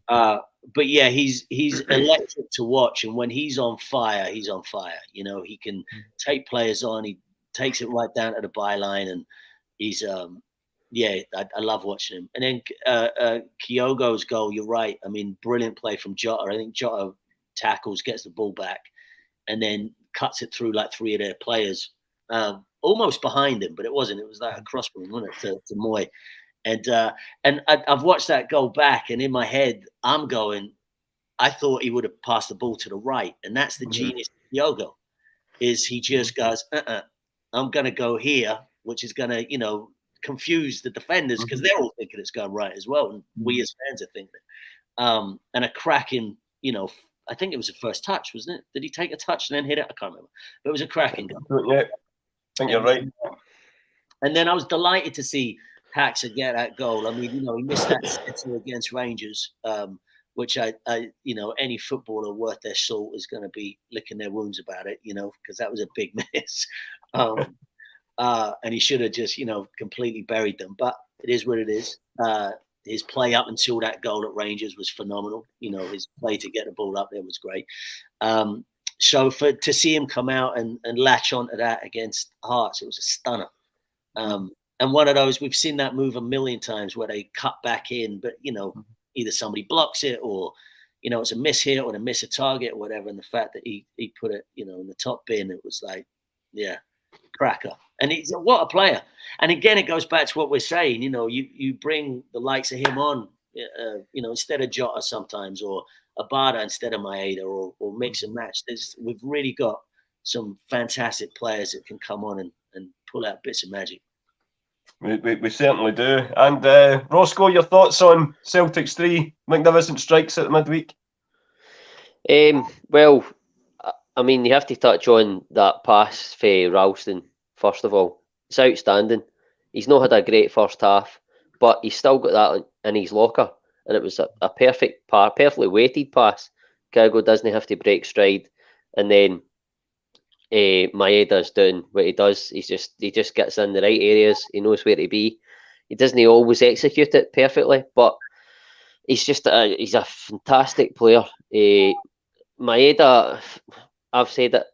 But, yeah, he's electric to watch. And when he's on fire, he's on fire. You know, he can take players on. He takes it right down to the byline. And he's I love watching him. And then Kyogo's goal, you're right. I mean, brilliant play from Jota. I think Jota tackles, gets the ball back, and then cuts it through like 3 of their players, almost behind him, but it wasn't. It was like a cross one, wasn't it, to Moy. And I've watched that goal back, and in my head, I'm going, I thought he would have passed the ball to the right. And that's the genius of Kyogo, is he just goes, I'm going to go here, which is going to, you know, confuse the defenders because they're all thinking it's going right as well, and we as fans are thinking. And a cracking, you know, I think it was the first touch, wasn't it? Did he take a touch and then hit it? I can't remember. But it was a cracking goal. Yeah, I think you're right. And then I was delighted to see Haxa get that goal. I mean, you know, he missed that sitter against Rangers, which I any footballer worth their salt is going to be licking their wounds about it, because that was a big miss. And he should have just, completely buried them. But it is what it is. His play up until that goal at Rangers was phenomenal. His play to get the ball up there was great. So to see him come out and latch onto that against Hearts, it was a stunner. And one of those, we've seen that move a million times where they cut back in, but, either somebody blocks it or, it's a miss hit or a miss a target or whatever. And the fact that he put it, in the top bin, it was like, yeah, cracker. And what a player. And again, it goes back to what we're saying, you bring the likes of him on, instead of Jota sometimes, or Abada instead of Maeda, or mix and match. We've really got some fantastic players that can come on and pull out bits of magic. We certainly do. And Roscoe, your thoughts on Celtic's 3 magnificent strikes at the midweek? Well, I mean, you have to touch on that pass for Ralston, first of all. It's outstanding. He's not had a great first half, but he's still got that in his locker. And it was a perfect pass, perfectly weighted pass. Kyogo doesn't have to break stride. And then Maeda's doing what he does. He just gets in the right areas. He knows where to be. He doesn't always execute it perfectly, but he's a fantastic player. Maeda, I've said it.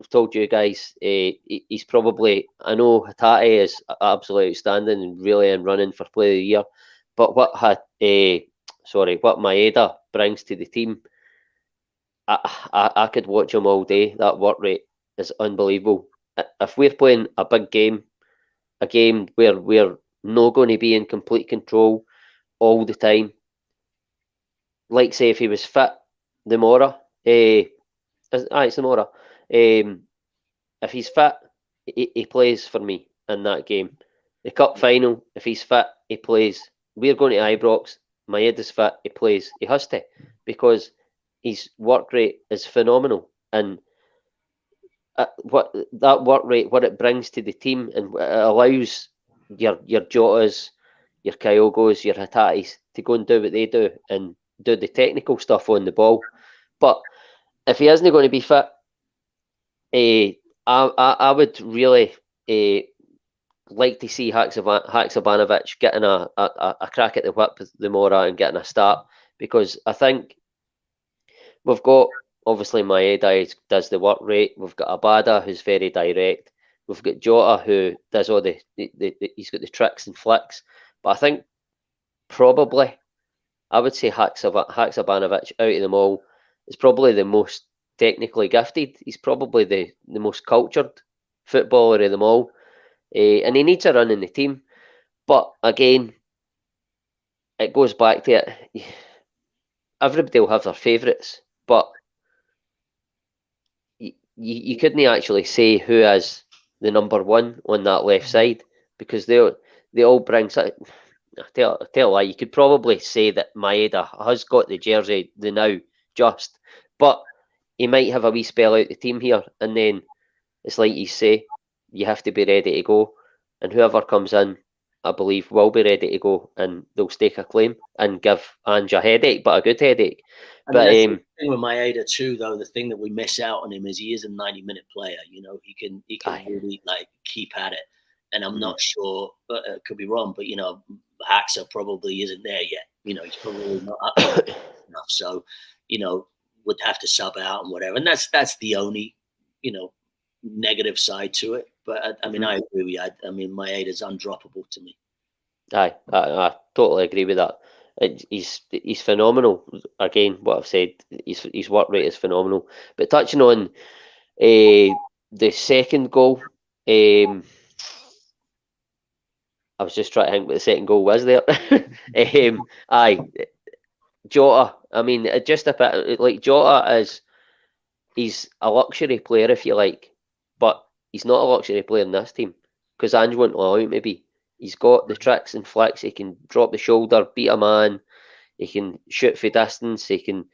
I've told you guys. He's probably. I know Hatate is absolutely outstanding and really in running for Player of the Year, but what Maeda brings to the team, I could watch him all day. That work rate is unbelievable. If we're playing a big game, a game where we're not going to be in complete control all the time, like say if he was fit, the Mora, it's the Mora. If he's fit, he plays for me in that game. The cup final, if he's fit, he plays. We're going to Ibrox. Maeda's fit, he plays. He has to, because his work rate is phenomenal, and what that work rate, what it brings to the team, and it allows your Jotas, your Kyogos, your Hatatis to go and do what they do and do the technical stuff on the ball. But if he isn't going to be fit, I would really like to see Haksabanovic getting a crack at the whip with the Mora and getting a start, because I think we've got, obviously, Maeda does the work rate. We've got Abada, who's very direct. We've got Jota, who does all the he's got the tricks and flicks. But I think probably, I would say Haksabanovic out of them all is probably the most technically gifted. He's probably the most cultured footballer of them all. And he needs a run in the team. But again, it goes back to it. Everybody will have their favourites, but you couldn't actually say who is the number one on that left side, because they all bring. I tell a lie. You could probably say that Maeda has got the jersey now, but he might have a wee spell out the team here, and then it's like you say, you have to be ready to go, and whoever comes in, I believe, will be ready to go, and they'll stake a claim and give Ange a headache, but a good headache. But the thing with Maeda too, though, the thing that we miss out on him is he is a 90-minute player. He can really keep at it, and I'm not sure, but it could be wrong, but Haxa probably isn't there yet. He's probably not up there enough, so would have to sub out and whatever, and that's the only negative side to it. But I mean, I agree with you. I mean, Maeda's undroppable to me. I totally agree with that. He's phenomenal. Again, what I've said, his work rate is phenomenal. But touching on the second goal, I was just trying to think what the second goal was there. Jota. I mean, just a bit like Jota he's a luxury player, if you like, but he's not a luxury player in this team, because Ange won't allow him to be. He's got the tricks and flicks. He can drop the shoulder, beat a man. He can shoot for distance. He can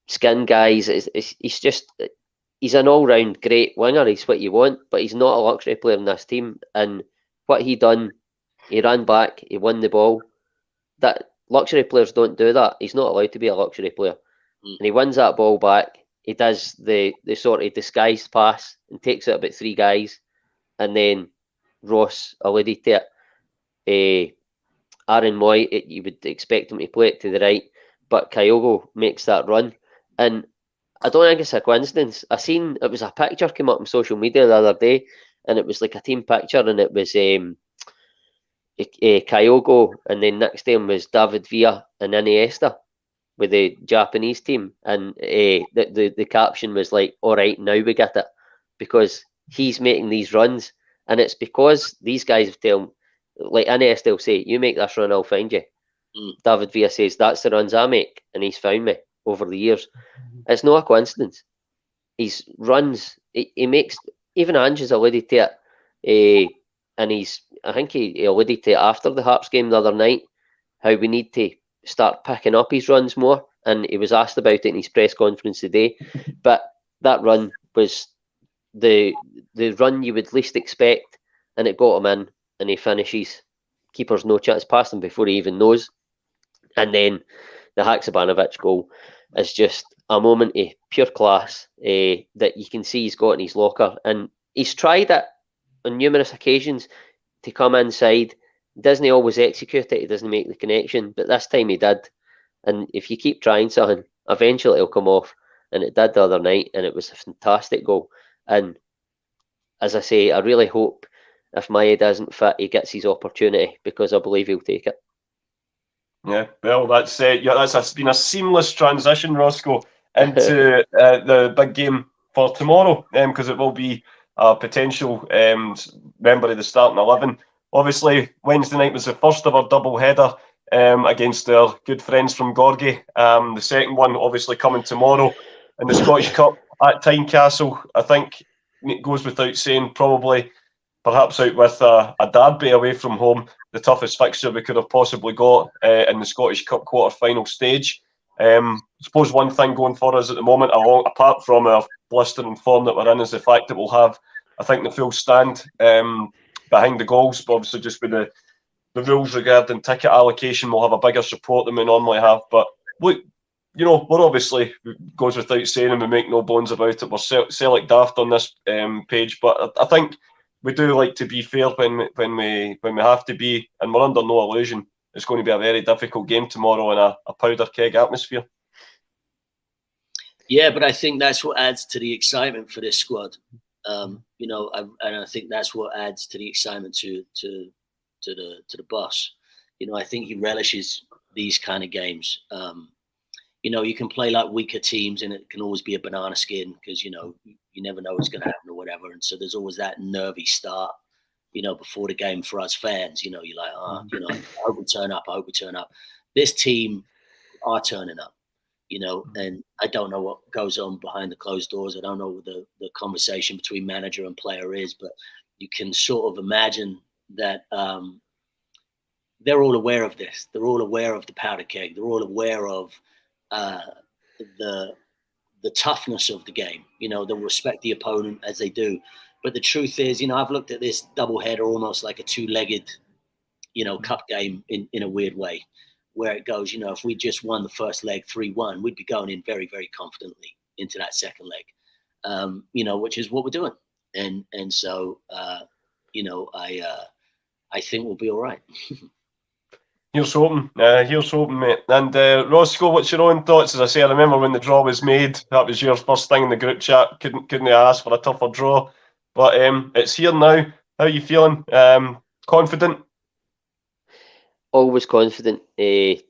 skin guys. He's an all-round great winger. He's what you want, but he's not a luxury player in this team. And what he done, he ran back, he won the ball. luxury players don't do that. He's not allowed to be a luxury player. And he wins that ball back. He does the sort of disguised pass and takes it about 3 guys. And then Ross alluded to it. Aaron Moy, you would expect him to play it to the right, but Kyogo makes that run. And I don't think it's a coincidence. It was a picture came up on social media the other day, and it was like a team picture, and it was Kyogo, and then next to him was David Villa and Iniesta with the Japanese team, and the caption was like, "All right, now we get it," because he's making these runs, and it's because these guys have told him, like Iniesta will say, "You make this run, I'll find you." David Villa says, "That's the runs I make," and he's found me over the years. It's not a coincidence. His runs, he makes, even Ange's alluded to it, and I think he alluded to it after the Hearts game the other night, how we need to start picking up his runs more, and he was asked about it in his press conference today. But that run was the run you would least expect, and it got him in, and he finishes. Keeper's no chance past him before he even knows. And then the Haksabanovic goal is just a moment of pure class that you can see he's got in his locker. And he's tried it on numerous occasions to come inside. Doesn't he always execute it? He doesn't make the connection. But this time he did. And if you keep trying something, eventually it'll come off. And it did the other night, and it was a fantastic goal. And as I say, I really hope if Maeda isn't fit, he gets his opportunity, because I believe he'll take it. Yeah, well, that's been a seamless transition, Roscoe, into the big game for tomorrow, because it will be a potential member of the starting 11. Obviously, Wednesday night was the first of our double header against our good friends from Gorgie. The second one, obviously, coming tomorrow in the Scottish Cup at Tynecastle. I think it goes without saying, probably, perhaps out with a derby away from home, the toughest fixture we could have possibly got in the Scottish Cup quarter-final stage. I suppose one thing going for us at the moment, apart from our blistering form that we're in, is the fact that we'll have, I think, the full stand behind the goals, but obviously just with the rules regarding ticket allocation, we'll have a bigger support than we normally have. But look, we're obviously, goes without saying, and we make no bones about it, we're Celtic daft on this page, but I think we do like to be fair when we have to be, and we're under no illusion it's going to be a very difficult game tomorrow in a powder keg atmosphere. Yeah, but I think that's what adds to the excitement for this squad. And I think that's what adds to the excitement to the boss. I think he relishes these kind of games. You can play like weaker teams, and it can always be a banana skin because you never know what's going to happen or whatever. And so there's always that nervy start, before the game for us fans. You're like, I hope we turn up. I hope we turn up. This team are turning up, and I don't know what goes on behind the closed doors. I don't know what the conversation between manager and player is, but you can sort of imagine that they're all aware of this. They're all aware of the powder keg. They're all aware of the toughness of the game. They'll respect the opponent as they do. But the truth is, I've looked at this doubleheader almost like a two-legged, cup game in a weird way, where it goes, if we just won the first leg 3-1, we'd be going in very, very confidently into that second leg, which is what we're doing. And so, I think we'll be all right. Here's hoping, mate. And Roscoe, what's your own thoughts? As I say, I remember when the draw was made, that was your first thing in the group chat. Couldn't ask for a tougher draw. But it's here now. How are you feeling? Confident? Always confident. With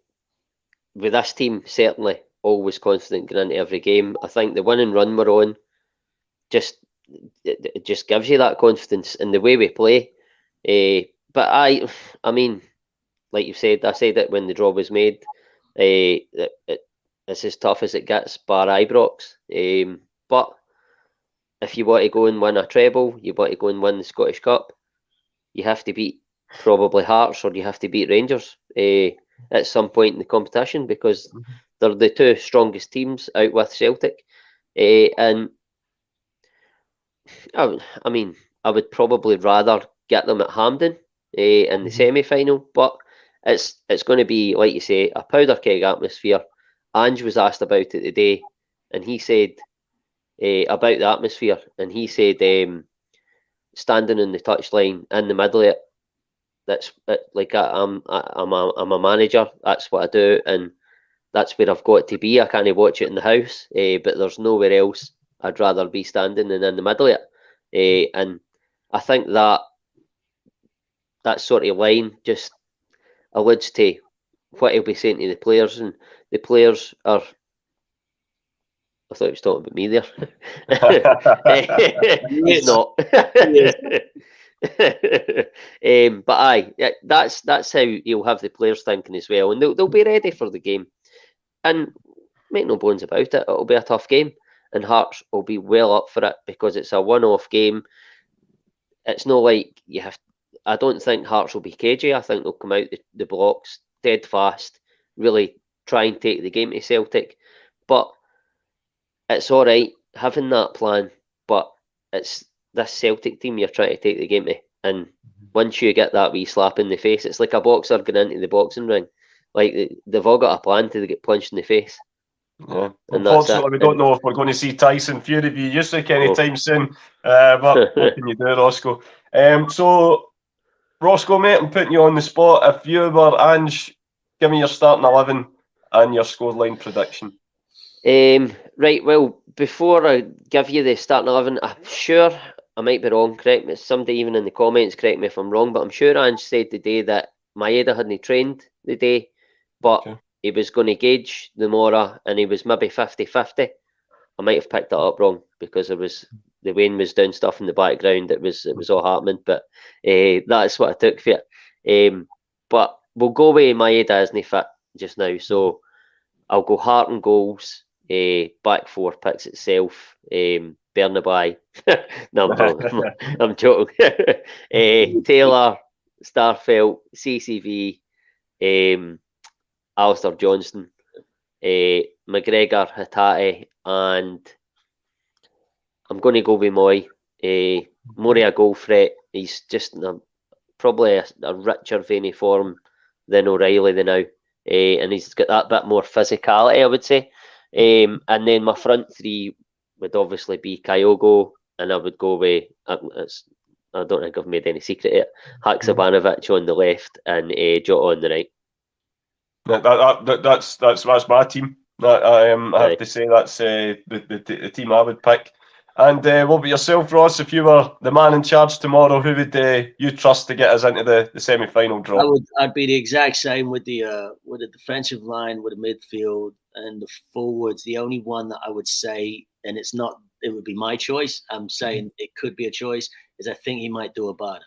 this team, certainly always confident going into every game. I think the winning run we're on it just gives you that confidence in the way we play. But I mean, like you said, I said it when the draw was made. It's as tough as it gets, bar Ibrox. But if you want to go and win a treble, you want to go and win the Scottish Cup, you have to beat probably Hearts or you have to beat Rangers at some point in the competition, because they're the two strongest teams out with Celtic. And I mean, I would probably rather get them at Hampden in the semi-final, but it's going to be, like you say, a powder keg atmosphere. Ange was asked about it today, and he said about the atmosphere, and he said standing in the touchline in the middle of it. That's like I'm a manager. That's what I do, and that's where I've got to be. I can't watch it in the house, but there's nowhere else I'd rather be standing than in the middle of it. And I think that sort of line just alludes to what he'll be saying to the players, and the players are. I thought he was talking about me there. He's not. But aye, that's how you'll have the players thinking as well, and they'll be ready for the game. And make no bones about it, it'll be a tough game, and Hearts will be well up for it because it's a one-off game. It's not like you have. I don't think Hearts will be cagey. I think they'll come out the blocks dead fast, really try and take the game to Celtic. But it's all right having that plan, but it's this Celtic team you're trying to take the game to. And once you get that wee slap in the face, it's like a boxer going into the boxing ring. Like they've all got a plan to get punched in the face. Yeah. Unfortunately, we don't know if we're going to see Tyson Fury be Usyk anytime soon. But what can you do, Roscoe? So, Roscoe, mate, I'm putting you on the spot. If you were Ange, give me your starting 11 and your scoreline prediction. Right, well, before I give you the starting 11, I'm sure I might be wrong, correct me. Somebody even in the comments, correct me if I'm wrong, but I'm sure Ange said today that Maeda hadn't trained the day, but he was going to gauge the Mora and he was maybe 50-50. I might have picked that up wrong because the Wayne was doing stuff in the background. It was all happening, but that's what I took for it. But we'll go with Maeda isn't fit just now, so I'll go Hart and goals. Back four picks itself. Bernabei. No, I'm joking. Taylor, Starfelt, CCV, Alistair Johnston, McGregor, Hatate, and I'm going to go with Moy. Murray a goal threat. He's just probably a richer vein of form than O'Reilly now. And he's got that bit more physicality, I would say. And then my front three would obviously be Kyogo, and I would go with, I don't think I've made any secret of it, Haksabanovic on the left and Jota on the right. That's my team. I have to say that's the team I would pick. And what about yourself, Ross? If you were the man in charge tomorrow, who would you trust to get us into the semi-final draw? I'd be the exact same with the defensive line, with the midfield and the forwards. The only one that I would say, and it would be my choice. I'm saying it could be a choice. Is I think he might do Abada.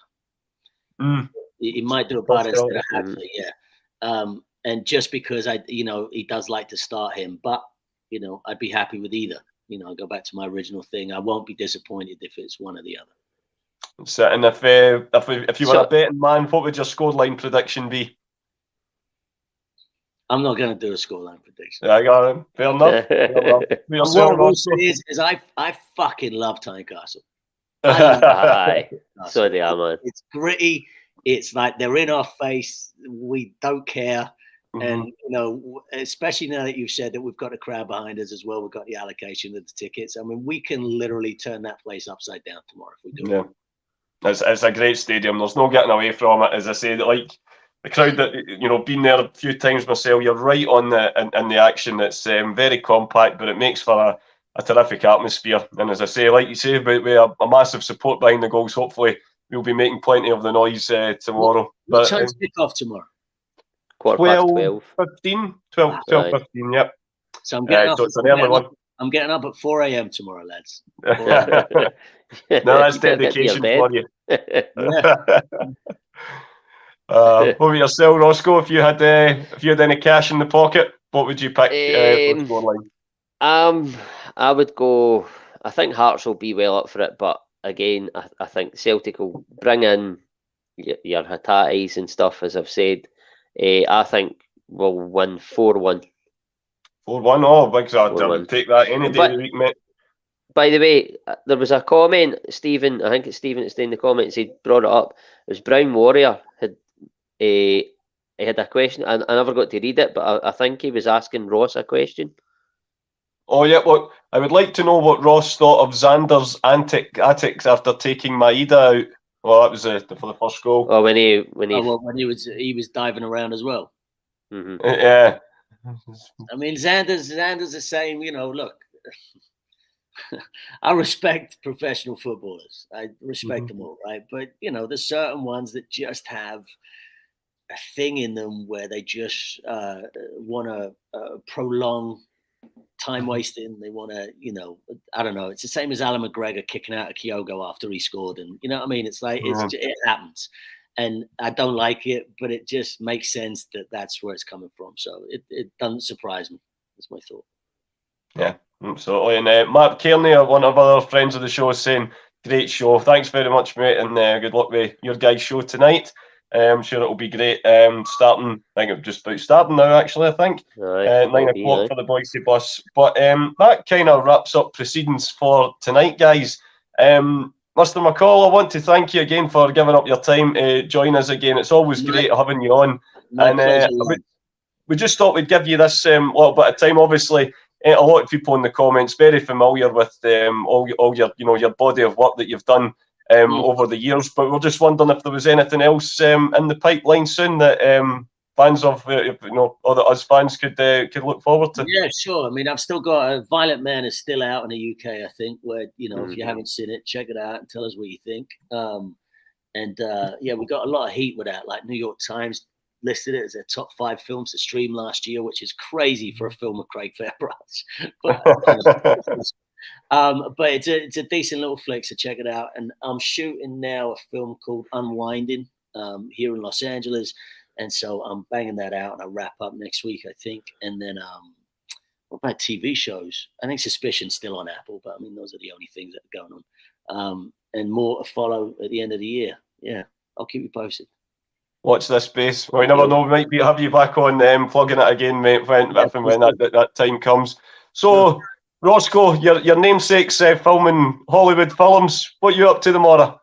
He might do Abada instead of Hadley. Yeah. And just because he does like to start him, but I'd be happy with either. I'll go back to my original thing. I won't be disappointed if it's one or the other. So, and if you were a betting man, what would your scoreline prediction be? I'm not going to do a scoreline prediction. I got him. Fair enough. What I will say is I fucking love Tynecastle. So they are, man. It's gritty. It's like they're in our face. We don't care. And, especially now that you've said that we've got a crowd behind us as well, we've got the allocation of the tickets. I mean, we can literally turn that place upside down tomorrow if we do. Yeah. It's a great stadium. There's no getting away from it. As I say, like the crowd that, been there a few times myself, you're right on in the action. It's very compact, but it makes for a terrific atmosphere. And as I say, like you say, with a massive support behind the goals, hopefully we'll be making plenty of the noise tomorrow. What time's kick-off tomorrow? 12:15. 12:15, yep. So I'm getting up. So it's an early one. I'm getting up at 4 a.m. tomorrow, lads. No, that's dedication for you. What about yourself, Roscoe? If you had any cash in the pocket, what would you pick for scoreline? I would go. I think Hearts will be well up for it, but again, I think Celtic will bring in your Hatates and stuff, as I've said. I think we'll win 4-1. 4-1? Oh, big shot. I would take that any day of the week, mate. By the way, there was a comment, Stephen, I think it's Stephen that's in the comments, he brought it up. It was Brown Warrior had he had a question. I never got to read it, but I think he was asking Ross a question. Oh yeah, well, I would like to know what Ross thought of Xander's antics after taking Maeda out. Well, that was for the first goal. Oh, when he was diving around as well. Mm-hmm. Yeah. I mean, Xander's the same. Look, I respect professional footballers. I respect them all, right? But there's certain ones that just have a thing in them where they just want to prolong time wasting. They want to, I don't know. It's the same as Alan McGregor kicking out a Kyogo after he scored, and you know what I mean. It's like it happens, and I don't like it, but it just makes sense that that's where it's coming from. So it doesn't surprise me. That's my thought. Yeah, absolutely. And Mark Kearney, one of our other friends of the show, is saying, "Great show. Thanks very much, mate, and good luck with your guys' show tonight. I'm sure it'll be great. Starting, I think it's just about starting now, actually, I think. 9 o'clock for the Boise bus. But that kind of wraps up proceedings for tonight, guys. Mr. McCall, I want to thank you again for giving up your time to join us again. It's always great having you on. We just thought we'd give you this little bit of time. Obviously, a lot of people in the comments very familiar with all your your body of work that you've done over the years, but we're just wondering if there was anything else in the pipeline soon that fans of or that us fans could look forward to. Yeah, sure. I mean, I've still got Violent Man is still out in the UK, I think. Where if you haven't seen it, check it out and tell us what you think. We got a lot of heat with that. Like New York Times listed it as their top 5 films to stream last year, which is crazy for a film of Craig Fairbrass. But it's a decent little flick, so check it out. And I'm shooting now a film called Unwinding here in Los Angeles, and so I'm banging that out, and I'll wrap up next week, I think. And then what about TV shows? I think Suspicion's still on Apple, but I mean those are the only things that are going on. And more to follow at the end of the year. Yeah, I'll keep you posted. Watch this space. Well, we never know. We might have you back on plugging it again, mate, when that time comes. So, Roscoe, your namesake's filming Hollywood films. What are you up to tomorrow?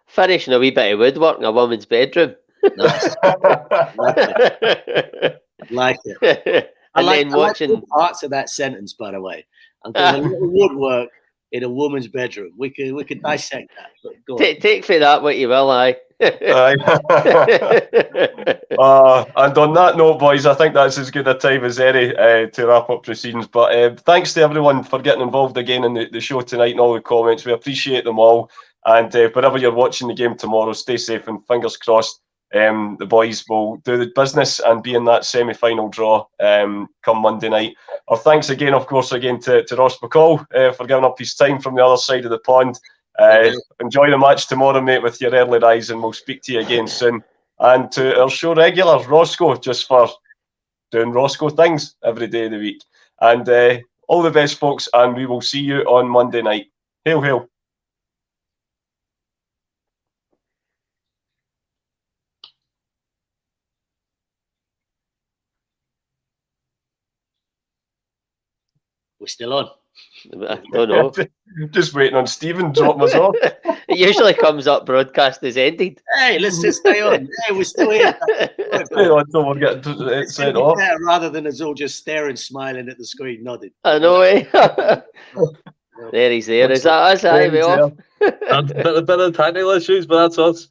Finishing a wee bit of woodwork in a woman's bedroom. Nice. Like it. I like watching parts of that sentence, by the way. I'm doing a little woodwork in a woman's bedroom. We could dissect that. But go on. Take for that what you will, aye. And on that note, boys, I think that's as good a time as any to wrap up proceedings. But thanks to everyone for getting involved again in the show tonight and all the comments. We appreciate them all. And wherever you're watching the game tomorrow, stay safe and fingers crossed the boys will do the business and be in that semi-final draw come Monday night. Our thanks again, of course, to Ross McCall for giving up his time from the other side of the pond. Enjoy the match tomorrow, mate, with your early rise, and we'll speak to you again soon. And to our show regulars, Roscoe, just for doing Roscoe things every day of the week. And all the best, folks, and we will see you on Monday night. Hail, hail. We're still on. I don't know. Just waiting on Stephen dropping us off. It usually comes up broadcast is ended. Hey, let's just stay on. Hey, we're still here. Stay on until we're getting sent off. Rather than us all just staring, smiling at the screen, nodding. I know, eh? There he's there. Is that us? Aye, we off. A bit of technical issues, but that's us.